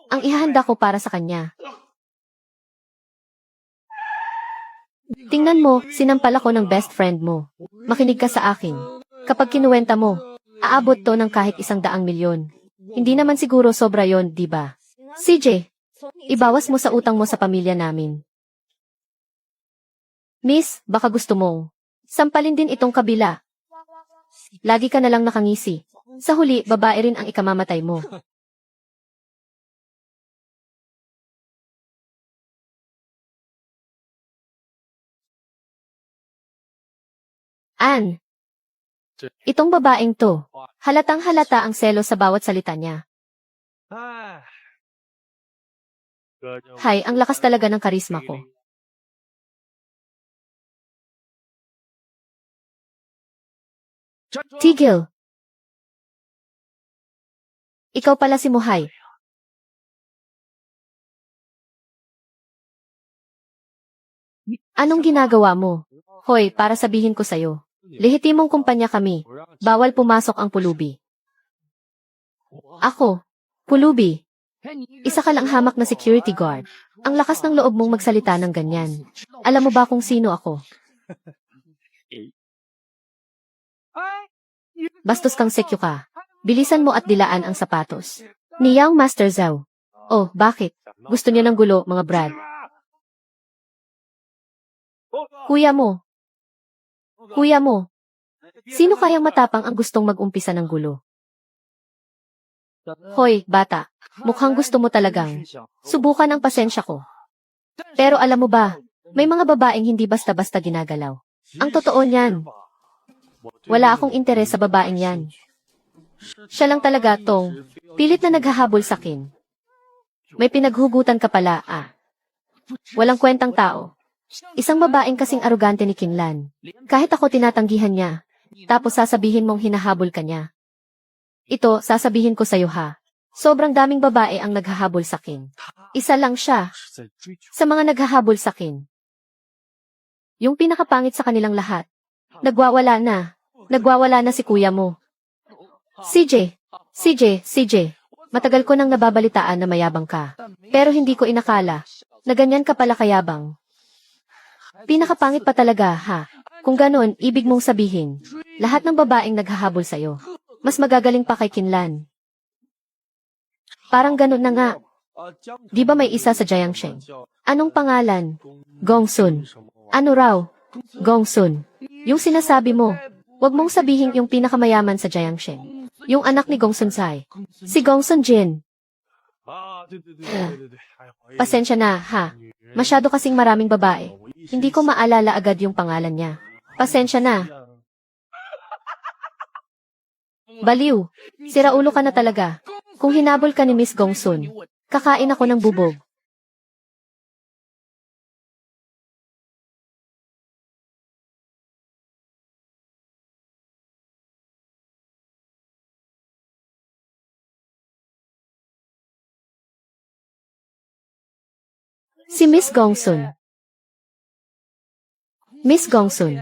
S1: ang ihahanda ko para sa kanya. Tingnan mo, sinampal ako ng best friend mo. Makinig ka sa akin. Kapag kinuwenta mo, aabot to ng kahit 100 milyon. Hindi naman siguro sobra yon, di ba? CJ, ibawas mo sa utang mo sa pamilya namin. Miss, baka gusto mong sampalin din itong kabila. Lagi ka na lang nakangisi. Sa huli, babae rin ang ikamamatay mo. Ann, itong babaeng to, halatang halata ang selo sa bawat salita niya. Hay, ang lakas talaga ng karisma ko. Tigil! Ikaw pala si Muhay. Anong ginagawa mo? Hoy, para sabihin ko sa'yo. Lehitimong kumpanya kami. Bawal pumasok ang pulubi. Ako, pulubi. Isa ka lang hamak na security guard. Ang lakas ng loob mong magsalita ng ganyan. Alam mo ba kung sino ako? Bastos kang sekyo ka. Bilisan mo at dilaan ang sapatos. Ni Yang Master Zhao. Oh, bakit? Gusto niya ng gulo, mga brad. Kuya mo. Kuya mo. Sino kayang matapang ang gustong mag-umpisa ng gulo? Hoy, bata. Mukhang gusto mo talagang subukan ang pasensya ko. Pero alam mo ba, may mga babaeng hindi basta-basta ginagalaw. Ang totoo niyan. Wala akong interes sa babaeng yan. Siya lang talaga tong pilit na naghahabol sa akin. May pinaghugutan ka pala, ah. Walang kwentang tao. Isang babaeng kasing arugante ni Kinlan. Kahit ako tinatanggihan niya, tapos sasabihin mong hinahabol ka niya. Ito, sasabihin ko sa'yo ha. Sobrang daming babae ang naghahabol sa akin. Isa lang siya sa mga naghahabol sa akin. Yung pinakapangit sa kanilang lahat. Nagwawala na. Nagwawala na si kuya mo. CJ, matagal ko nang nababalitaan na mayabang ka. Pero hindi ko inakala na ganyan ka pala kayabang. Pinakapangit pa talaga, ha? Kung ganon, ibig mong sabihin, lahat ng babaeng naghahabol sa'yo. Mas magagaling pa kay Kinlan. Parang ganon na nga. Di ba may isa sa Jiangsheng? Anong pangalan? Gongsun. Ano raw? Gongsun. Yung sinasabi mo, wag mong sabihin yung pinakamayaman sa Jiangsheng. Yung anak ni Gongsun Sai. Si Gongsun Jin. Pasensya na, ha? Masyado kasing maraming babae. Hindi ko maalala agad yung pangalan niya. Pasensya na. Baliw. Siraulo ka na talaga. Kung hinabol ka ni Miss Gongsun, kakain ako ng bubog. Si Miss Gongsun. Miss Gongsun.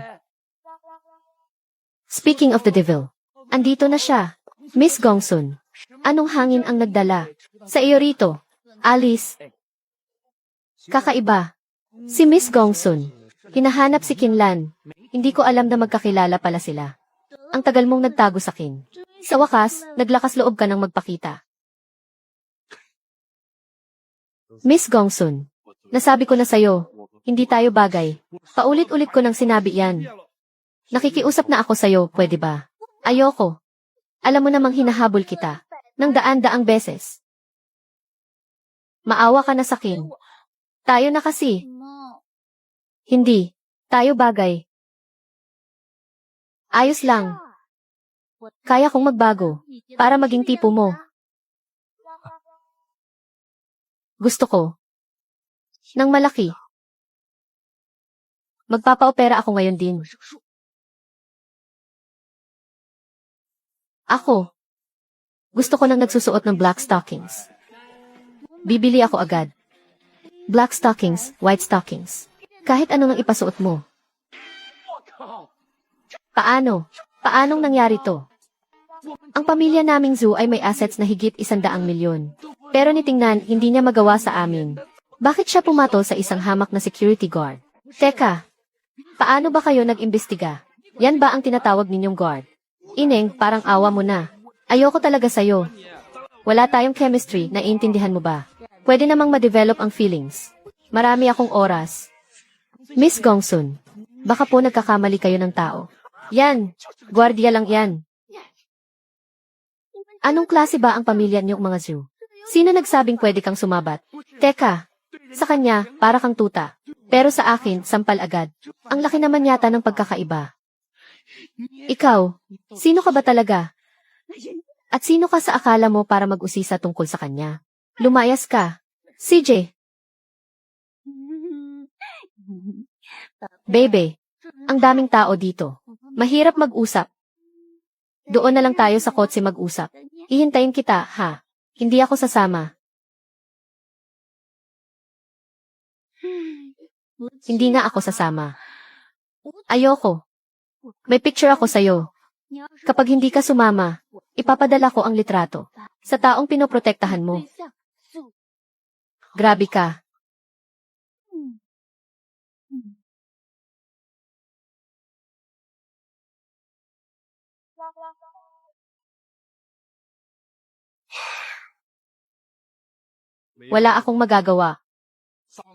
S1: Speaking of the devil, andito na siya. Miss Gongsun. Anong hangin ang nagdala sa iyo rito? Alice. Kakaiba. Si Miss Gongsun. Hinahanap si Kinlan. Hindi ko alam na magkakilala pala sila. Ang tagal mong nagtago sa akin. Sa wakas, naglakas loob ka ng magpakita. Miss Gongsun. Nasabi ko na sa'yo, hindi tayo bagay. Paulit-ulit ko nang sinabi yan. Nakikiusap na ako sa'yo, pwede ba? Ayoko. Alam mo namang hinahabol kita. Nang daan-daang beses. Maawa ka na sakin. Tayo na kasi. Hindi. Tayo bagay. Ayos lang. Kaya kong magbago. Para maging tipo mo. Gusto ko. Nang malaki. Magpapa-opera ako ngayon din. Ako. Gusto ko nang nagsusuot ng black stockings. Bibili ako agad. Black stockings, white stockings. Kahit ano nang ipasuot mo. Paano? Paanong nangyari to? Ang pamilya naming Zhu ay may assets na higit 100 milyon. Pero nitingnan, hindi niya magawa sa amin. Bakit siya pumatol sa isang hamak na security guard? Teka, paano ba kayo nag-imbestiga? Yan ba ang tinatawag ninyong guard? Ineng, parang awa mo na. Ayoko talaga sa'yo. Wala tayong chemistry, naiintindihan mo ba? Pwede namang ma-develop ang feelings. Marami akong oras. Miss Gongsun, baka po nagkakamali kayo ng tao. Yan, gwardiya lang yan. Anong klase ba ang pamilya niyong mga Zhu? Sino nagsabing pwede kang sumabat? Teka, sa kanya, para kang tuta. Pero sa akin, sampal agad. Ang laki naman yata ng pagkakaiba. Ikaw, sino ka ba talaga? At sino ka sa akala mo para mag-usisa tungkol sa kanya? Lumayas ka. CJ, Bebe, ang daming tao dito. Mahirap mag-usap. Doon na lang tayo sa kotse mag-usap. Hihintayin kita, ha? Hindi ako sasama. Hindi nga ako sasama. Ayoko. May picture ako sa'yo. Kapag hindi ka sumama, ipapadala ko ang litrato sa taong pinoprotektahan mo. Grabe ka. Wala akong magagawa.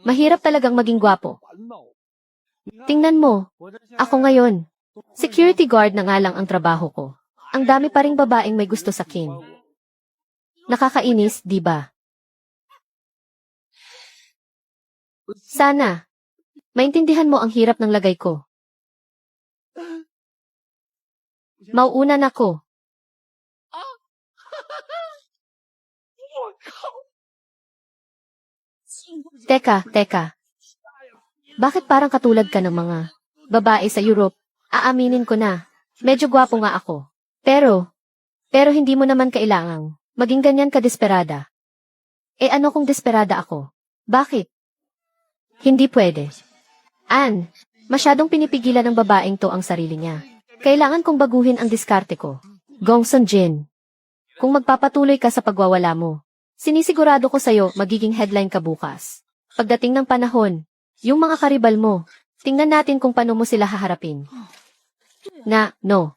S1: Mahirap talagang maging gwapo. Tingnan mo, ako ngayon. Security guard na nga lang ang trabaho ko. Ang dami pa ring babaeng may gusto sa akin. Nakakainis, di ba? Sana, maintindihan mo ang hirap ng lagay ko. Mauunan ako. Teka. Bakit parang katulad ka ng mga babae sa Europe? Aaminin ko na, medyo gwapo nga ako. Pero hindi mo naman kailangang maging ganyan ka desperada. Eh ano kung desperada ako? Bakit? Hindi pwede. Ann, masyadong pinipigilan ng babaeng to ang sarili niya. Kailangan kong baguhin ang diskarte ko. Gongsun Jin. Kung magpapatuloy ka sa pagwawala mo, sinisigurado ko sa'yo magiging headline ka bukas. Pagdating ng panahon, yung mga karibal mo, tingnan natin kung paano mo sila haharapin. No.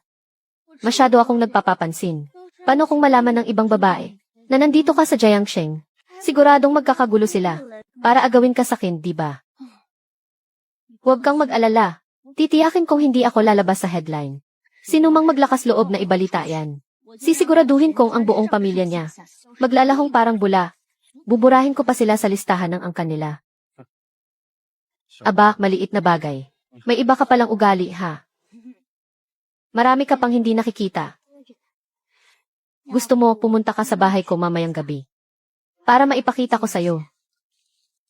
S1: Masyado akong nagpapapansin. Paano kung malaman ng ibang babae na nandito ka sa Jiangsheng? Siguradong magkakagulo sila para agawin ka sa akin, di ba? Huwag kang mag-alala. Titiyakin kong hindi ako lalabas sa headline. Sino mang maglakas loob na ibalita yan. Sisiguraduhin kong ang buong pamilya niya maglalahong parang bula. Buburahin ko pa sila sa listahan ng angkan nila. Aba, maliit na bagay. May iba ka palang ugali, ha? Marami ka pang hindi nakikita. Gusto mo pumunta ka sa bahay ko mamayang gabi para maipakita ko sa'yo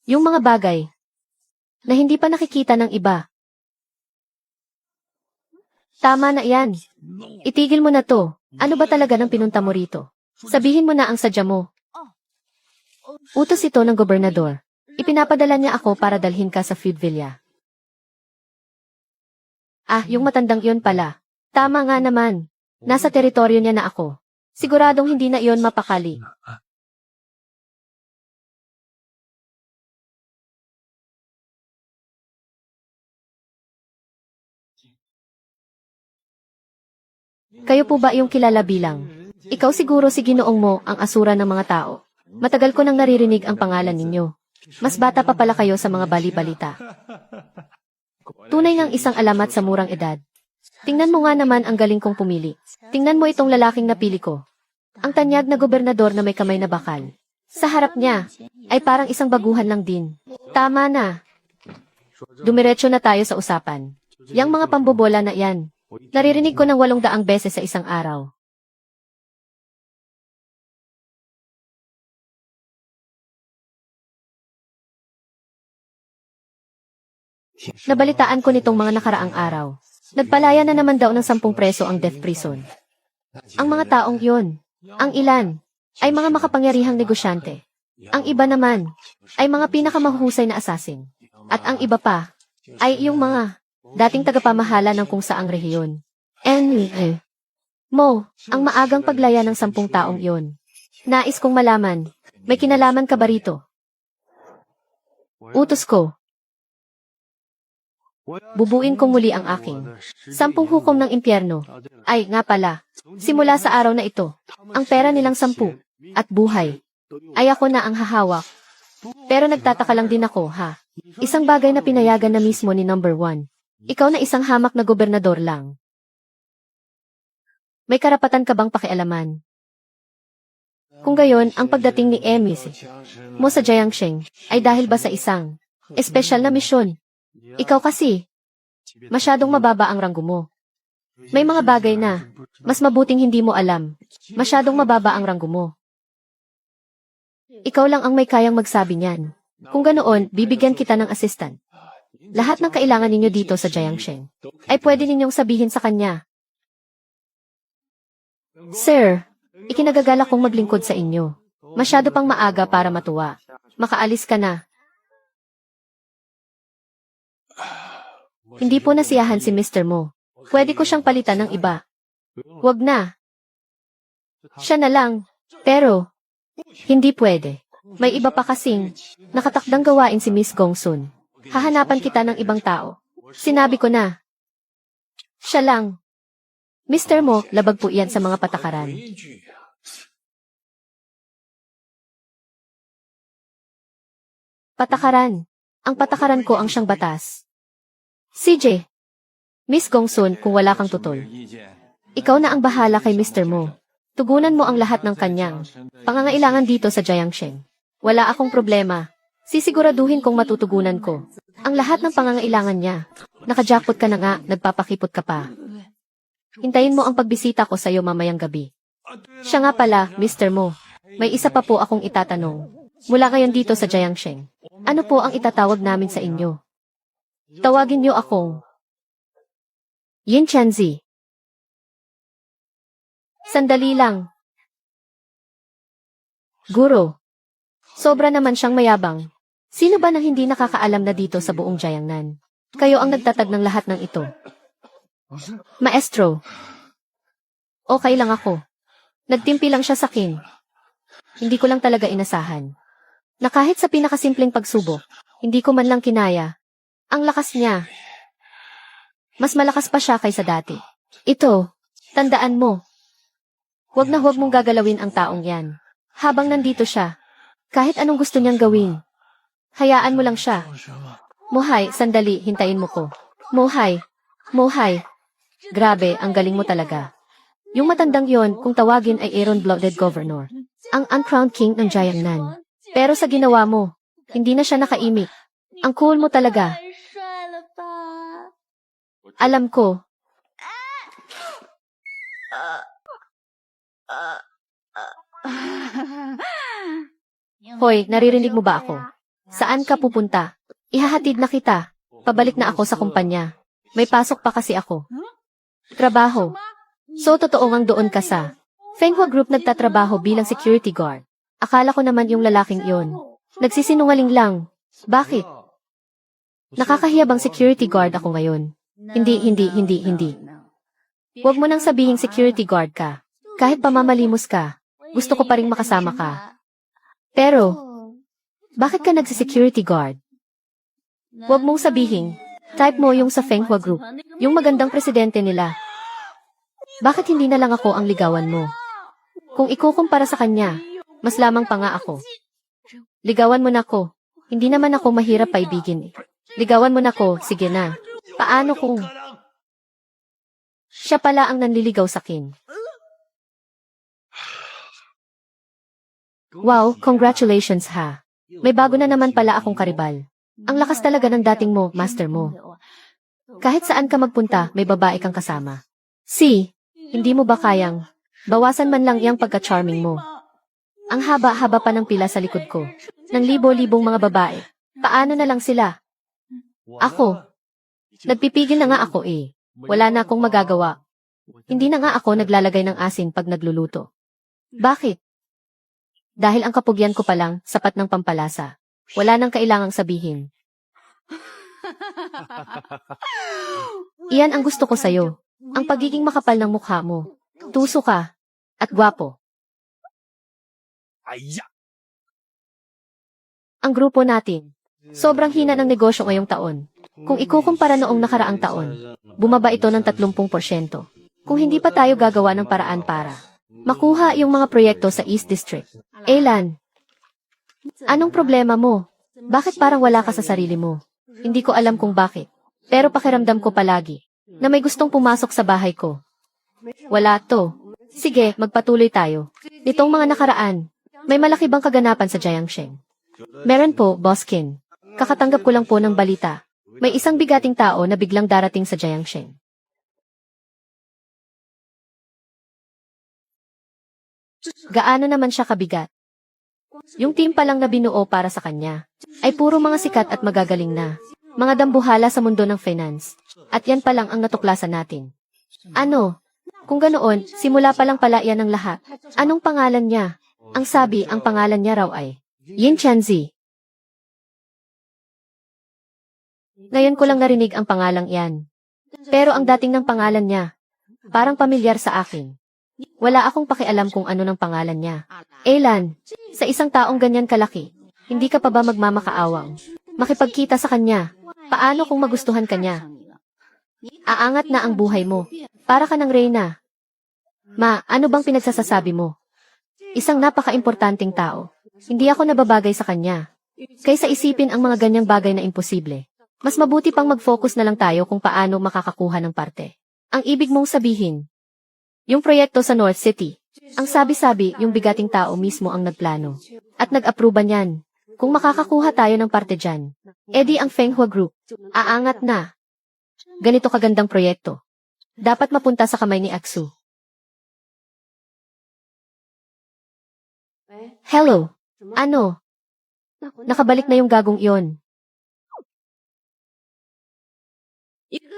S1: yung mga bagay na hindi pa nakikita ng iba. Tama na yan. Itigil mo na to. Ano ba talaga nang pinunta mo rito? Sabihin mo na ang sadya mo. Utos ito ng gobernador. Ipinapadala niya ako para dalhin ka sa Food Villa. Ah, yung matandang iyon pala. Tama nga naman. Nasa teritoryo niya na ako. Siguradong hindi na iyon mapakali. Kayo po ba yung kilala bilang? Ikaw siguro si Ginoong mo ang asura ng mga tao. Matagal ko nang naririnig ang pangalan ninyo. Mas bata pa pala kayo sa mga bali-balita. Tunay ngang isang alamat sa murang edad. Tingnan mo nga naman ang galing kong pumili. Tingnan mo itong lalaking napili ko. Ang tanyag na gobernador na may kamay na bakal. Sa harap niya, ay parang isang baguhan lang din. Tama na. Dumiretso na tayo sa usapan. Yang mga pambobola na yan. Naririnig ko ng 800 beses sa isang araw. Nabalitaan ko nitong mga nakaraang araw. Nagpalaya na naman daw ng 10 preso ang death prison. Ang mga taong yun, ang ilan, ay mga makapangyarihang negosyante. Ang iba naman, ay mga pinakamahusay na assassin. At ang iba pa, ay yung mga dating tagapamahala ng kung saang rehiyon. Mo, ang maagang paglaya ng 10 taong yun. Nais kong malaman, may kinalaman ka ba rito? Utos ko. Bubuin kong muli ang aking 10 hukom ng impyerno. Ay, nga pala, simula sa araw na ito, ang pera nilang 10 at buhay, ay ako na ang hahawak. Pero nagtataka lang din ako, ha? Isang bagay na pinayagan na mismo ni number 1. Ikaw na isang hamak na gobernador lang. May karapatan ka bang pakialaman? Kung gayon, ang pagdating ni Emis mo sa Jiangsheng ay dahil ba sa isang espesyal na misyon? Ikaw kasi, masyadong mababa ang ranggo mo. May mga bagay na, mas mabuting hindi mo alam. Masyadong mababa ang ranggo mo. Ikaw lang ang may kayang magsabi niyan. Kung ganoon, bibigyan kita ng assistant. Lahat ng kailangan ninyo dito sa Jiangsheng ay pwede ninyong sabihin sa kanya. Sir, ikinagagala kong maglingkod sa inyo. Masyado pang maaga para matuwa. Makaalis ka na. Hindi po nasiyahan si Mr. Mo. Pwede ko siyang palitan ng iba. Wag na. Siya na lang. Pero, hindi pwede. May iba pa kasing nakatakdang gawain si Miss Gongsun. Hahanapan kita ng ibang tao. Sinabi ko na. Siya lang. Mr. Mo, labag po iyan sa mga patakaran. Patakaran. Ang patakaran ko ang siyang batas. CJ. Miss Gongsun, kung wala kang tutol. Ikaw na ang bahala kay Mr. Mo. Tugunan mo ang lahat ng kanyang pangangailangan dito sa Jiangsheng. Wala akong problema. Sisiguraduhin kong matutugunan ko ang lahat ng pangangailangan niya. Nakajackpot ka na nga, nagpapakipot ka pa. Hintayin mo ang pagbisita ko sa'yo mamayang gabi. Siya nga pala, Mr. Mo. May isa pa po akong itatanong. Mula ngayon dito sa Jiangsheng, ano po ang itatawag namin sa inyo? Tawagin niyo akong Yin Chenzi. Sandali lang. Guro. Sobra naman siyang mayabang. Sino ba nang hindi nakakaalam na dito sa buong Jiangnan? Kayo ang nagtatag ng lahat ng ito. Maestro. Okay lang ako. Nagtimpi lang siya sa akin. Hindi ko lang talaga inasahan na kahit sa pinakasimpleng pagsubok, hindi ko man lang kinaya. Ang lakas niya. Mas malakas pa siya kaysa dati. Ito, tandaan mo. Huwag na huwag mong gagalawin ang taong yan. Habang nandito siya, kahit anong gusto niyang gawin, hayaan mo lang siya. Mohay, sandali, hintayin mo ko. Mohay. Mohay. Grabe, ang galing mo talaga. Yung matandang yon, kung tawagin ay Aaron-blooded Governor. Ang uncrowned king ng Jiangnan. Pero sa ginawa mo, hindi na siya nakaimik. Ang cool mo talaga. Alam ko. Hoy, naririnig mo ba ako? Saan ka pupunta? Ihahatid na kita. Pabalik na ako sa kumpanya. May pasok pa kasi ako. Trabaho. So, totoo ngang doon ka sa Fenghua Group nagtatrabaho bilang security guard. Akala ko naman yung lalaking iyon. Nagsisinungaling lang. Bakit? Nakakahiya bang security guard ako ngayon? Hindi. Huwag mo nang sabihing security guard ka. Kahit pamamalimos ka, gusto ko pa rin makasama ka. Pero, bakit ka nagsi-security guard? Huwag mong sabihin, type mo yung sa Fenghua Group, yung magandang presidente nila. Bakit hindi na lang ako ang ligawan mo? Kung ikukumpara sa kanya, mas lamang pa nga ako. Ligawan mo na ko. Hindi naman ako mahirap paibigin. Ligawan mo na ko, sige na. Paano kung siya pala ang nanliligaw sa akin? Wow, congratulations ha. May bago na naman pala akong karibal. Ang lakas talaga ng dating mo, master mo. Kahit saan ka magpunta, may babae kang kasama. Hindi mo ba kayang bawasan man lang iyang pagka-charming mo? Ang haba-haba pa ng pila sa likod ko. Ng libo-libong mga babae. Paano na lang sila? Ako. Nagpipigil na nga ako eh. Wala na akong magagawa. Hindi na nga ako naglalagay ng asin pag nagluluto. Bakit? Dahil ang kapugyan ko pa lang, sapat ng pampalasa. Wala nang kailangang sabihin. Iyan ang gusto ko sa'yo. Ang pagiging makapal ng mukha mo. Tuso ka. At gwapo. Ang grupo natin. Sobrang hina ng negosyo ngayong taon. Kung ikukumpara noong nakaraang taon, bumaba ito ng 30%. Kung hindi pa tayo gagawa ng paraan para makuha yung mga proyekto sa East District. Elan, anong problema mo? Bakit parang wala ka sa sarili mo? Hindi ko alam kung bakit. Pero pakiramdam ko palagi na may gustong pumasok sa bahay ko. Wala to. Sige, magpatuloy tayo. Nitong mga nakaraan, may malaki bang kaganapan sa Jiangsheng? Meron po, Boss Kin. Kakatanggap ko lang po ng balita. May isang bigating tao na biglang darating sa Jiangsheng. Gaano naman siya kabigat? Yung team pa lang na binuo para sa kanya ay puro mga sikat at magagaling na Mga dambuhala sa mundo ng finance. At yan pa lang ang natuklasan natin. Ano? Kung ganoon, simula pa lang pala yan ang lahat. Anong pangalan niya? Ang sabi, ang pangalan niya raw ay Yin Chanzi. Ngayon ko lang narinig ang pangalang yan. Pero ang dating ng pangalan niya, parang pamilyar sa akin. Wala akong pakialam kung ano ng pangalan niya. Elan, sa isang taong ganyan kalaki, hindi ka pa ba magmamakaawang? Makipagkita sa kanya. Paano kung magustuhan ka niya? Aangat na ang buhay mo. Para ka ng reyna. Ma, ano bang pinagsasasabi mo? Isang napaka-importanting tao. Hindi ako nababagay sa kanya. Kaysa isipin ang mga ganyang bagay na imposible. Mas mabuti pang mag-focus na lang tayo kung paano makakakuha ng parte. Ang ibig mong sabihin, yung proyekto sa North City, ang sabi-sabi yung bigating tao mismo ang nagplano. At nag-aproba niyan. Kung makakakuha tayo ng parte dyan, edi ang Fenghua Group, aangat na. Ganito kagandang proyekto. Dapat mapunta sa kamay ni Aksu. Hello? Ano? Nakabalik na yung gagong iyon.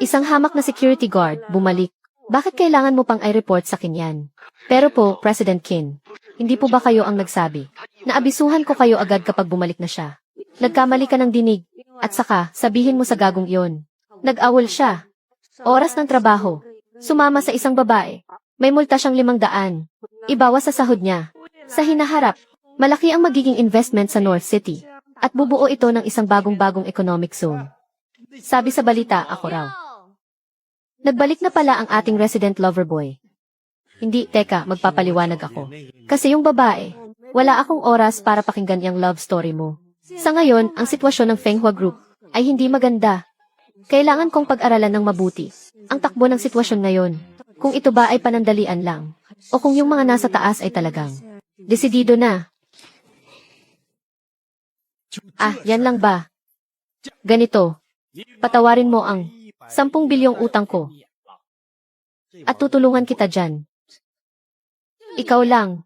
S1: Isang hamak na security guard, bumalik. Bakit kailangan mo pang i-report sa kinyan? Pero po, President Qin, hindi po ba kayo ang nagsabi? Naabisuhan ko kayo agad kapag bumalik na siya. Nagkamali ka ng dinig, at saka, sabihin mo sa gagong iyon. Nag-awol siya. Oras ng trabaho. Sumama sa isang babae. May multa siyang 500. Ibawas sa sahod niya. Sa hinaharap, malaki ang magiging investment sa North City. At bubuo ito ng isang bagong-bagong economic zone. Sabi sa balita, ako raw. Nagbalik na pala ang ating resident lover boy. Hindi, teka, magpapaliwanag ako. Kasi yung babae, wala akong oras para pakinggan yung love story mo. Sa ngayon, ang sitwasyon ng Fenghua Group ay hindi maganda. Kailangan kong pag-aralan ng mabuti ang takbo ng sitwasyon ngayon. Kung ito ba ay panandalian lang, o kung yung mga nasa taas ay talagang desidido na. Ah, yan lang ba? Ganito, patawarin mo ang 10 bilyong utang ko. At tutulungan kita dyan. Ikaw lang.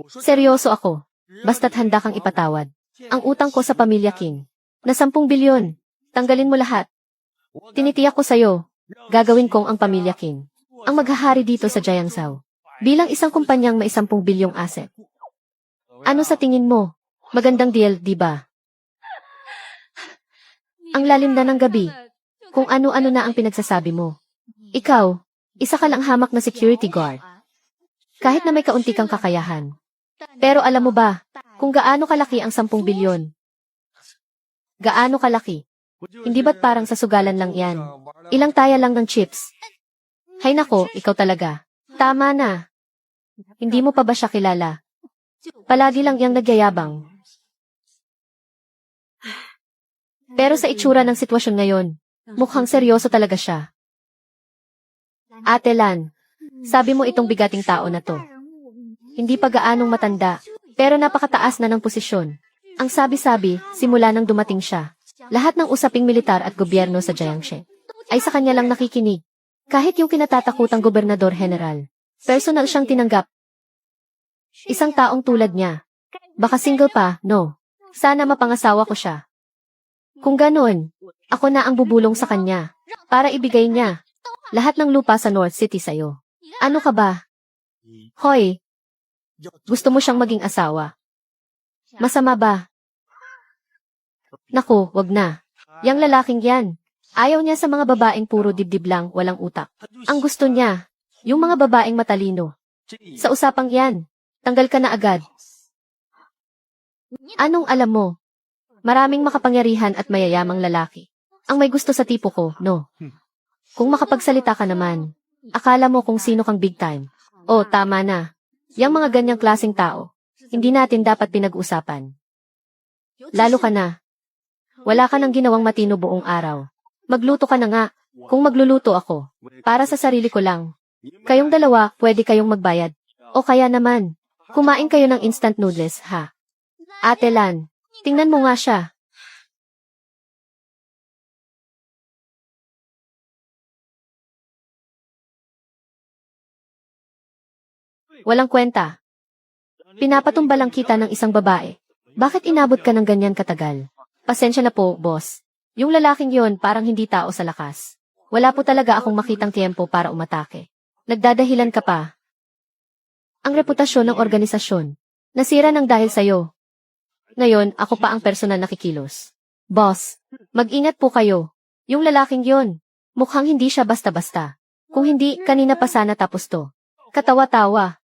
S1: Seryoso ako. Basta't handa kang ipatawad. Ang utang ko sa pamilya King. Na 10 bilyon. Tanggalin mo lahat. Tinitiyak ko sa'yo. Gagawin kong ang pamilya King ang maghahari dito sa Jiangzhou. Bilang isang kumpanyang may 10 bilyong asset. Ano sa tingin mo? Magandang deal, di ba? Ang lalim na ng gabi. Kung ano-ano na ang pinagsasabi mo. Ikaw, isa ka lang hamak na security guard. Kahit na may kaunti kang kakayahan. Pero alam mo ba, kung gaano kalaki ang 10 bilyon? Gaano kalaki? Hindi ba't parang sa sugalan lang yan? Ilang taya lang ng chips? Hay nako, ikaw talaga. Tama na. Hindi mo pa ba siya kilala? Palagi lang yang nagyayabang. Pero sa itsura ng sitwasyon ngayon, mukhang seryoso talaga siya. Ate Lan, sabi mo itong bigating tao na to. Hindi pa gaanong matanda, pero napakataas na ng posisyon. Ang sabi-sabi, simula nang dumating siya, lahat ng usaping militar at gobyerno sa Jiangxi ay sa kanya lang nakikinig. Kahit yung kinatatakutang gobernador general, personal siyang tinanggap. Isang taong tulad niya. Baka single pa, no? Sana mapangasawa ko siya. Kung ganon, ako na ang bubulong sa kanya para ibigay niya lahat ng lupa sa North City sa'yo. Ano ka ba? Hoy, gusto mo siyang maging asawa? Masama ba? Naku, wag na. Yang lalaking yan. Ayaw niya sa mga babaeng puro dibdib lang, walang utak. Ang gusto niya, yung mga babaeng matalino. Sa usapang yan, tanggal ka na agad. Anong alam mo? Maraming makapangyarihan at mayayamang lalaki. Ang may gusto sa tipo ko, no? Kung makapagsalita ka naman, akala mo kung sino kang big time. Oh, tama na. Yang mga ganyang klaseng tao, hindi natin dapat pinag-usapan. Lalo ka na. Wala ka nang ginawang matino buong araw. Magluto ka na nga. Kung magluluto ako, para sa sarili ko lang. Kayong dalawa, pwede kayong magbayad. O kaya naman, kumain kayo ng instant noodles, ha? Ate Lan, tingnan mo nga siya. Walang kwenta. Pinapatumba lang kita ng isang babae. Bakit inabot ka ng ganyan katagal? Pasensya na po, boss. Yung lalaking yon parang hindi tao sa lakas. Wala po talaga akong makitang tiempo para umatake. Nagdadahilan ka pa. Ang reputasyon ng organisasyon. Nasira ng dahil sa'yo. Ngayon, ako pa ang personal na kikilos. Boss, mag-ingat po kayo. Yung lalaking yon, mukhang hindi siya basta-basta. Kung hindi, kanina pa sana tapos to. Katawa-tawa.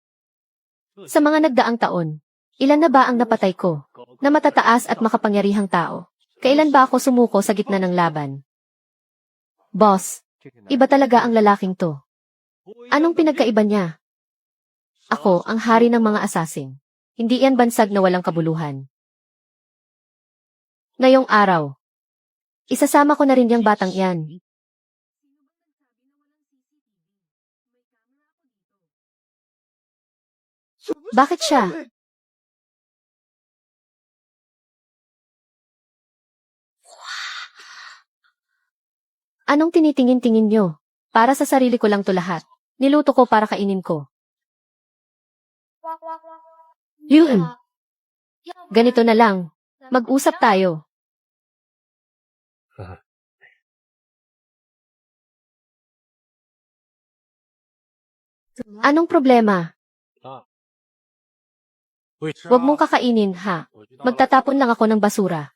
S1: Sa mga nagdaang taon, ilan na ba ang napatay ko? Na matataas at makapangyarihang tao. Kailan ba ako sumuko sa gitna ng laban? Boss, iba talaga ang lalaking to. Anong pinagkaiba niya? Ako, ang hari ng mga assassin. Hindi yan bansag na walang kabuluhan. Ngayong araw, isasama ko na rin yung batang yan. Bakit siya? Anong tinitingin-tingin nyo? Para sa sarili ko lang to lahat. Niluto ko para kainin ko. Yun. Ganito na lang. Mag-usap tayo. Anong problema? Huwag mong kakainin, ha? Magtatapon lang ako ng basura.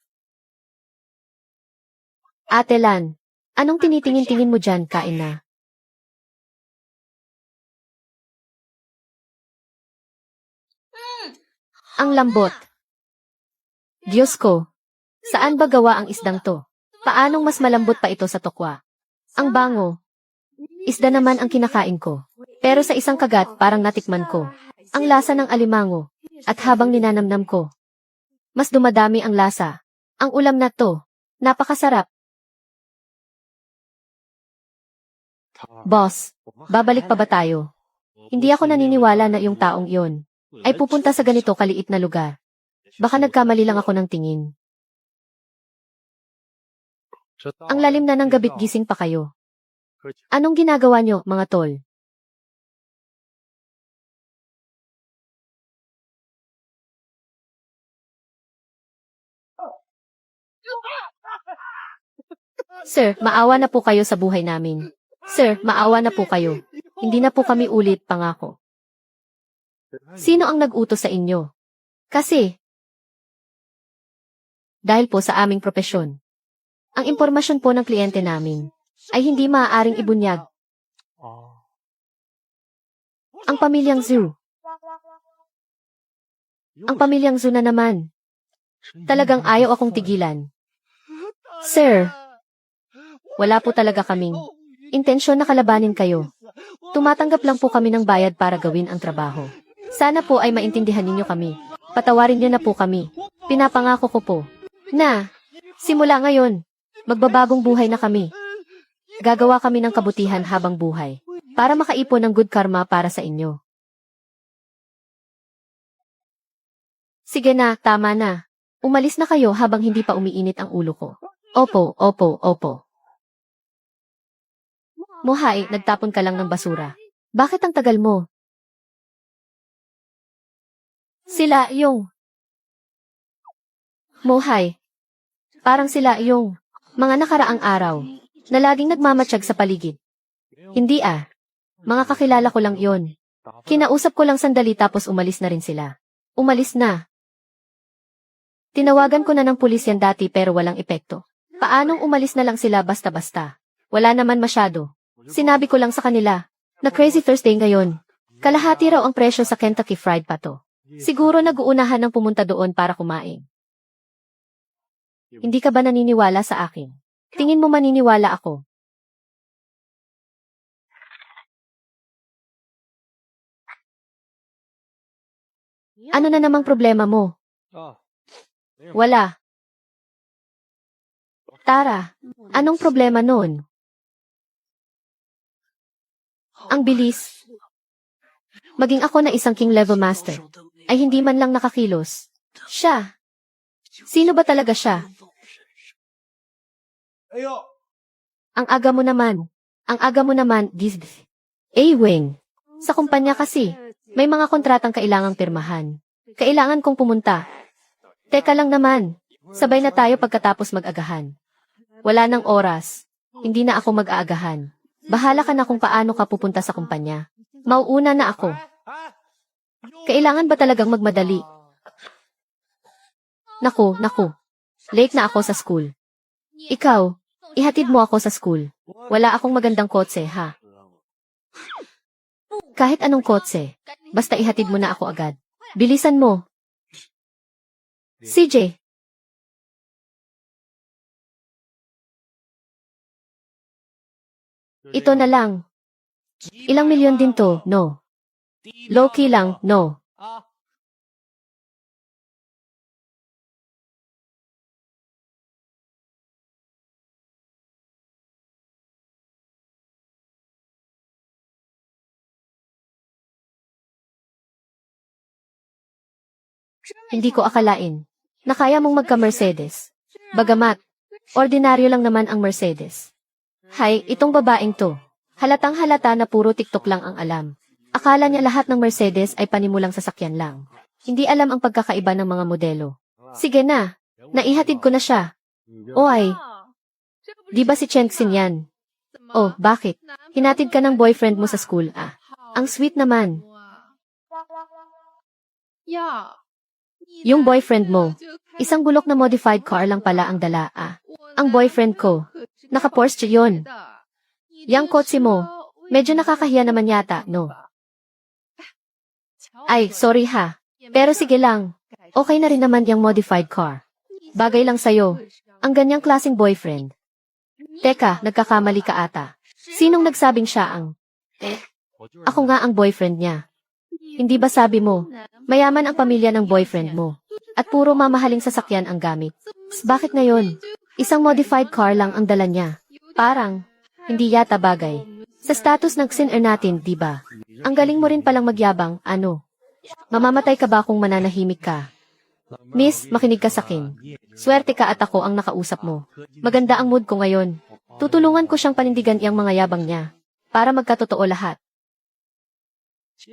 S1: Ate Lan, anong tinitingin-tingin mo dyan? Kain na. Ang lambot. Diyos ko, saan ba gawa ang isdang to? Paanong mas malambot pa ito sa tokwa? Ang bango. Isda naman ang kinakain ko. Pero sa isang kagat parang natikman ko. Ang lasa ng alimango. At habang ninanamnam ko, mas dumadami ang lasa. Ang ulam na to, napakasarap. Boss, babalik pa ba tayo? Hindi ako naniniwala na yung taong iyon ay pupunta sa ganito kaliit na lugar. Baka nagkamali lang ako ng tingin. Ang lalim na ng gabit, gising pa kayo. Anong ginagawa nyo, mga tol? Sir, maawa na po kayo sa buhay namin. Sir, maawa na po kayo. Hindi na po kami ulit, pangako. Sino ang nag-utos sa inyo? Kasi, dahil po sa aming propesyon, ang impormasyon po ng kliyente namin ay hindi maaaring ibunyag. Ang pamilyang Zhu. Ang pamilyang Zhu na naman. Talagang ayaw akong tigilan. Sir, wala po talaga kaming intensyon na kalabanin kayo. Tumatanggap lang po kami ng bayad para gawin ang trabaho. Sana po ay maintindihan ninyo kami. Patawarin niyo na po kami. Pinapangako ko po na simula ngayon, magbabagong buhay na kami. Gagawa kami ng kabutihan habang buhay para makaipon ng good karma para sa inyo. Sige na, tama na. Umalis na kayo habang hindi pa umiinit ang ulo ko. Opo, opo, opo. Mohay, nagtapon ka lang ng basura. Bakit ang tagal mo? Sila yung... Mohay. Parang sila yung mga nakaraang araw na laging nagmamatsyag sa paligid. Hindi ah. Mga kakilala ko lang yon. Kinausap ko lang sandali tapos umalis na rin sila. Umalis na. Tinawagan ko na ng pulis yan dati pero walang epekto. Paanong umalis na lang sila basta-basta? Wala naman masyado. Sinabi ko lang sa kanila na Crazy Thursday ngayon. Kalahati raw ang presyo sa Kentucky Fried Pato. Siguro nag-uunahan ng pumunta doon para kumain. Hindi ka ba naniniwala sa akin? Tingin mo maniniwala ako? Ano na namang problema mo? Wala. Tara, anong problema noon? Ang bilis. Maging ako na isang king level master, ay hindi man lang nakakilos. Siya. Sino ba talaga siya? Ang aga mo naman. Ang aga mo naman, Wing. Sa kumpanya kasi, may mga kontratang kailangang pirmahan. Kailangan kong pumunta. Teka lang naman. Sabay na tayo pagkatapos mag-agahan. Wala nang oras. Hindi na ako mag-aagahan. Bahala ka na kung paano ka pupunta sa kumpanya. Mauuna na ako. Kailangan ba talagang magmadali? Naku. Late na ako sa school. Ikaw, ihatid mo ako sa school. Wala akong magandang kotse, ha? Kahit anong kotse, basta ihatid mo na ako agad. Bilisan mo. CJ. Ito na lang. Ilang milyon din to, no? Low-key lang, no? Hindi ko akalain na kaya mong magka-Mercedes. Bagamat, ordinaryo lang naman ang Mercedes. Hay, itong babaeng to. Halatang halata na puro TikTok lang ang alam. Akala niya lahat ng Mercedes ay panimulang sasakyan lang. Hindi alam ang pagkakaiba ng mga modelo. Sige na, naihatid ko na siya. O ay, di ba si Chengxin yan? Oh, bakit? Hinatid ka ng boyfriend mo sa school, ah. Ang sweet naman. Yung boyfriend mo, isang bulok na modified car lang pala ang dala, ah. Ang boyfriend ko, naka-Porsche yun. Yang kotse mo, medyo nakakahiya naman yata, no? Ay, sorry ha. Pero sige lang, okay na rin naman yung modified car. Bagay lang sa'yo, ang ganyang klaseng boyfriend. Teka, nagkakamali ka ata. Sinong nagsabing siya ang... Ako nga ang boyfriend niya. Hindi ba sabi mo, mayaman ang pamilya ng boyfriend mo, at puro mamahaling sasakyan ang gamit? Bakit ngayon? Isang modified car lang ang dala niya. Parang, hindi yata bagay. Sa status ng sinner natin, di ba? Ang galing mo rin palang magyabang, ano? Mamamatay ka ba kung mananahimik ka? Miss, makinig ka sakin. Swerte ka at ako ang nakausap mo. Maganda ang mood ko ngayon. Tutulungan ko siyang panindigan iyang mga yabang niya. Para magkatotoo lahat.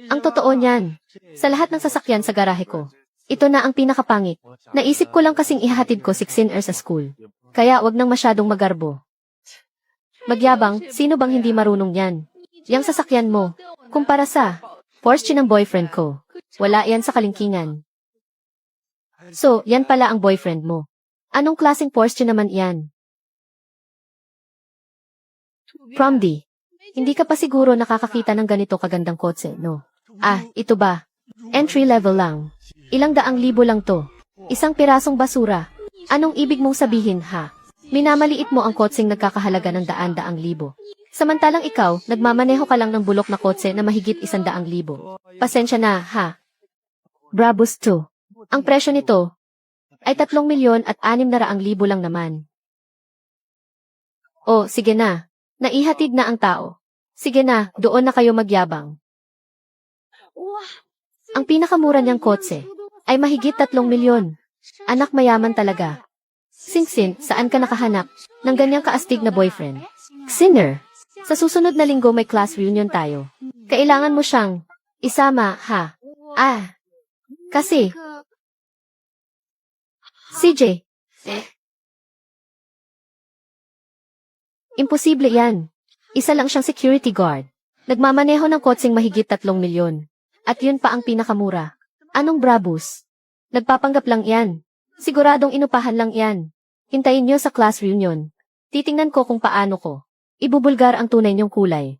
S1: Ang totoo niyan. Sa lahat ng sasakyan sa garahe ko. Ito na ang pinakapangit. Naisip ko lang kasing ihahatid ko si Xiner sa school. Kaya wag nang masyadong magarbo. Magyabang, sino bang hindi marunong yan? Yang sasakyan mo. Kumpara sa Porsche ng boyfriend ko. Wala yan sa kalingkingan. So, yan pala ang boyfriend mo. Anong klaseng Porsche naman yan? Promdi, hindi ka pa siguro nakakakita ng ganito kagandang kotse, no? Ah, ito ba? Entry level lang. Ilang daang libo lang to. Isang pirasong basura. Anong ibig mong sabihin, ha? Minamaliit mo ang kotseng nagkakahalaga ng daan-daang libo. Samantalang ikaw, nagmamaneho ka lang ng bulok na kotse na mahigit 100,000. Pasensya na, ha? Brabus 2. Ang presyo nito ay 3,600,000 lang naman. Oh, sige na. Naihatid na ang tao. Sige na, doon na kayo magyabang. Ang pinakamura niyang kotse ay mahigit 3,000,000. Anak mayaman talaga. Singsin, saan ka nakahanap ng ganyang kaastig na boyfriend? Xiner, sa susunod na linggo may class reunion tayo. Kailangan mo siyang isama, ha? Ah, kasi... CJ. Imposible yan. Isa lang siyang security guard. Nagmamaneho ng kotseng mahigit 3,000,000. At yun pa ang pinakamura. Anong Brabus? Nagpapanggap lang yan. Siguradong inupahan lang yan. Hintayin niyo sa class reunion. Titingnan ko kung paano ko ibubulgar ang tunay niyong kulay.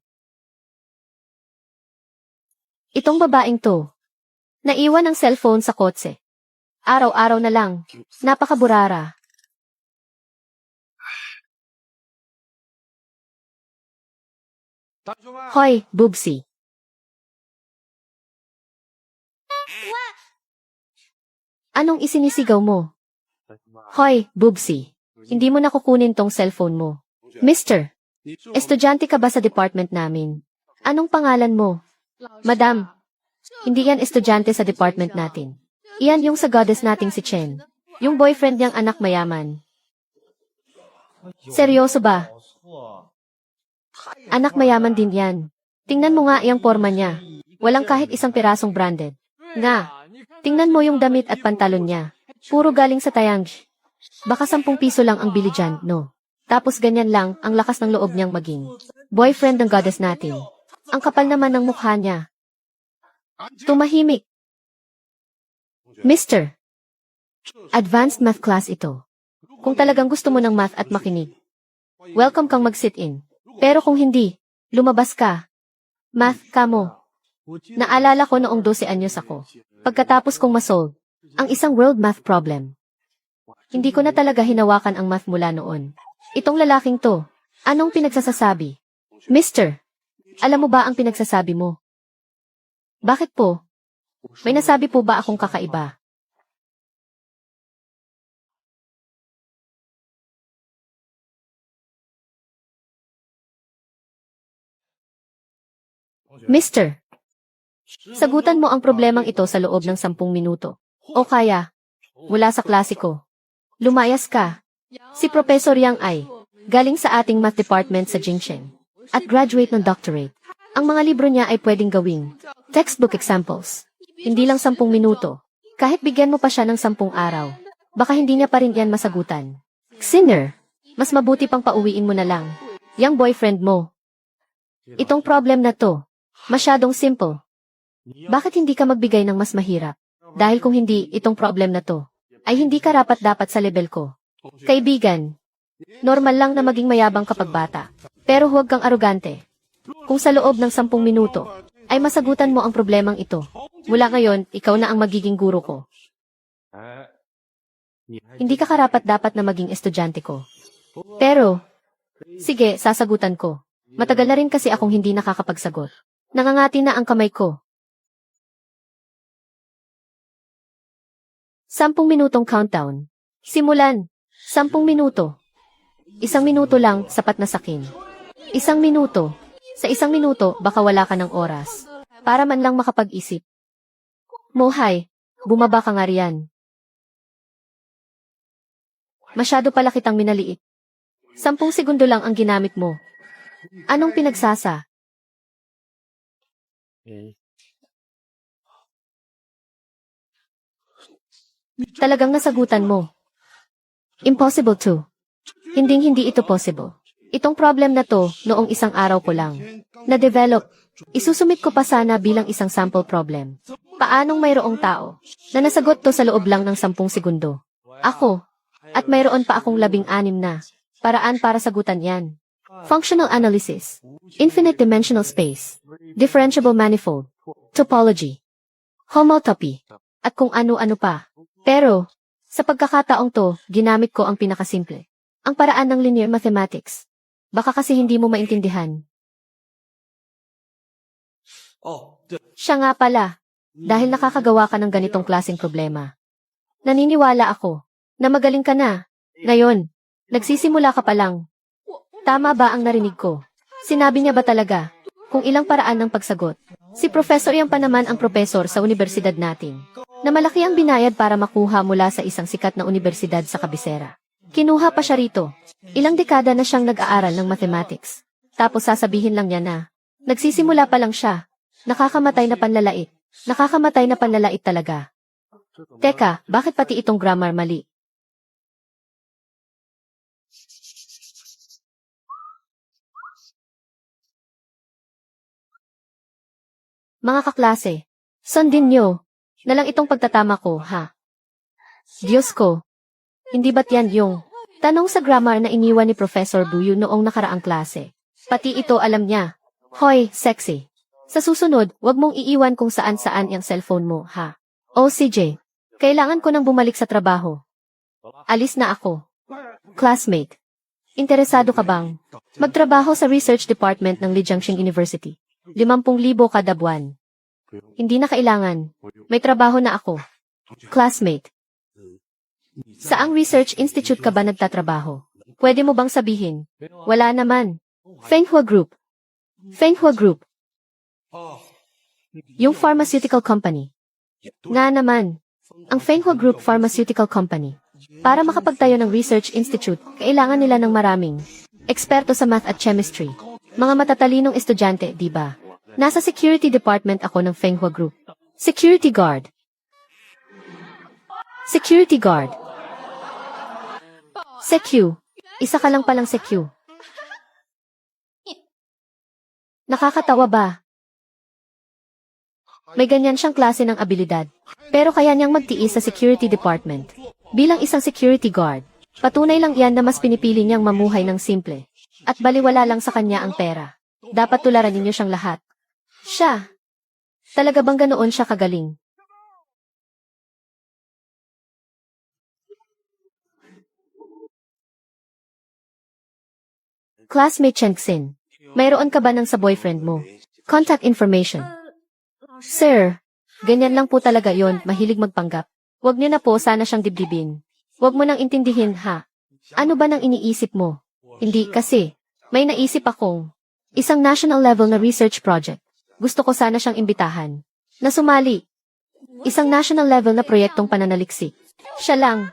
S1: Itong babaeng to, naiwan ang cellphone sa kotse. Araw-araw na lang. Napakaburara. Hoy, Bubsy. Anong isinisigaw mo? Hoy, Bubsy. Hindi mo nakukunin tong cellphone mo. Mister, estudyante ka ba sa department namin? Anong pangalan mo? Madam, hindi yan estudyante sa department natin. Iyan yung sa goddess nating si Chen. Yung boyfriend niyang anak mayaman. Seryoso ba? Anak mayaman din yan. Tingnan mo nga yung forma niya. Walang kahit isang pirasong branded. Nga, tingnan mo yung damit at pantalon niya. Puro galing sa Taeyang. Baka 10 piso lang ang bili dyan, no? Tapos ganyan lang ang lakas ng loob niyang maging boyfriend ng goddess natin. Ang kapal naman ng mukha niya. Tumahimik. Mister, advanced math class ito. Kung talagang gusto mo ng math at makinig, welcome kang mag-sit in. Pero kung hindi, lumabas ka. Math ka mo. Naalala ko noong 12 anyos ako. Pagkatapos kong masolve ang isang world math problem. Hindi ko na talaga hinawakan ang math mula noon. Itong lalaking to, anong pinagsasasabi? Mister, alam mo ba ang pinagsasabi mo? Bakit po? May nasabi po ba akong kakaiba? Mister, sagutan mo ang problemang ito sa loob ng 10 minuto. O kaya, mula sa klasiko. Lumayas ka. Si Professor Yang ay galing sa ating math department sa Jingsheng at graduate ng doctorate. Ang mga libro niya ay pwedeng gawing textbook examples. Hindi lang 10 minuto. Kahit bigyan mo pa siya ng 10 araw, baka hindi niya pa rin yan masagutan. Sinner, mas mabuti pang pauwiin mo na lang. Yang boyfriend mo. Itong problem na to, masyadong simple. Bakit hindi ka magbigay ng mas mahirap? Dahil kung hindi, itong problem na to, ay hindi ka rapat-dapat sa level ko. Kaibigan, normal lang na maging mayabang kapag bata. Pero huwag kang arugante. Kung sa loob ng 10 minuto, ay masagutan mo ang problemang ito. Mula ngayon, ikaw na ang magiging guro ko. Hindi ka karapat-dapat na maging estudyante ko. Pero, sige, sasagutan ko. Matagal na rin kasi akong hindi nakakapagsagot. Nangangati na ang kamay ko. 10 minutong countdown. Simulan. 10 minuto. 1 minuto lang, sapat na sakin. 1 minuto. Sa 1 minuto, baka wala ka ng oras. Para man lang makapag-isip. Mohay, bumaba ka nga riyan. Masyado pala kitang minaliit. 10 segundo lang ang ginamit mo. Anong pinagsasa? Talagang nasagutan mo. Impossible to. Hinding-hindi ito possible. Itong problem na to, noong 1 araw ko lang na-develop. Isusumit ko pa sana bilang isang sample problem. Paanong mayroong tao na nasagot to sa loob lang ng 10 segundo? Ako. At mayroon pa akong 16 na paraan para sagutan yan. Functional analysis, infinite dimensional space, differentiable manifold, topology, homotopy, at kung ano-ano pa. Pero, sa pagkakataong to, ginamit ko ang pinakasimple. Ang paraan ng linear mathematics. Baka kasi hindi mo maintindihan. Siya nga pala, dahil nakakagawa ka ng ganitong klaseng problema. Naniniwala ako na magaling ka na. Ngayon, nagsisimula ka pa lang. Tama ba ang narinig ko? Sinabi niya ba talaga kung ilang paraan ng pagsagot? Si Professor Yang pa naman ang professor sa universidad natin, na malaki ang binayad para makuha mula sa isang sikat na universidad sa kabisera. Kinuha pa siya rito. Ilang dekada na siyang nag-aaral ng mathematics. Tapos sasabihin lang niya na, nagsisimula pa lang siya. Nakakamatay na panlalait. Nakakamatay na panlalait talaga. Teka, bakit pati itong grammar mali? Mga kaklase, sundin niyo na lang itong pagtatama ko, ha? Diyos ko, hindi ba't yan yung tanong sa grammar na iniwan ni Professor Buyu noong nakaraang klase? Pati ito alam niya. Hoy, sexy. Sa susunod, wag mong iiwan kung saan-saan yung cellphone mo, ha? O CJ, kailangan ko nang bumalik sa trabaho. Alis na ako. Classmate, interesado ka bang magtrabaho sa research department ng Lijiangxing University? 50,000 kada buwan. Hindi na kailangan. May trabaho na ako. Classmate, saang research institute ka ba nagtatrabaho? Pwede mo bang sabihin? Wala naman. Fenghua Group. Fenghua Group. Yung pharmaceutical company. Nga naman. Ang Fenghua Group Pharmaceutical Company. Para makapagtayo ng research institute, kailangan nila ng maraming eksperto sa math at chemistry. Mga matatalinong estudyante, di ba? Nasa security department ako ng Fenghua Group. Security guard. Security guard. Secu. Isa ka lang palang secure. Nakakatawa ba? May ganyan siyang klase ng abilidad. Pero kaya niyang magtiis sa security department. Bilang isang security guard, patunay lang yan na mas pinipili niyang mamuhay ng simple. At baliwala lang sa kanya ang pera. Dapat tularan ninyo siyang lahat. Siya. Talaga bang ganoon siya kagaling? Classmate Chengxin, mayroon ka ba ng sa boyfriend mo? Contact information. Sir, ganyan lang po talaga yon, mahilig magpanggap. Huwag niyo na po sana siyang dibdibin. Huwag mo nang intindihin ha. Ano ba nang iniisip mo? Hindi kasi, may naisip akong isang national level na research project. Gusto ko sana siyang imbitahan. Na sumali. Isang national level na proyektong pananaliksik. Siya lang.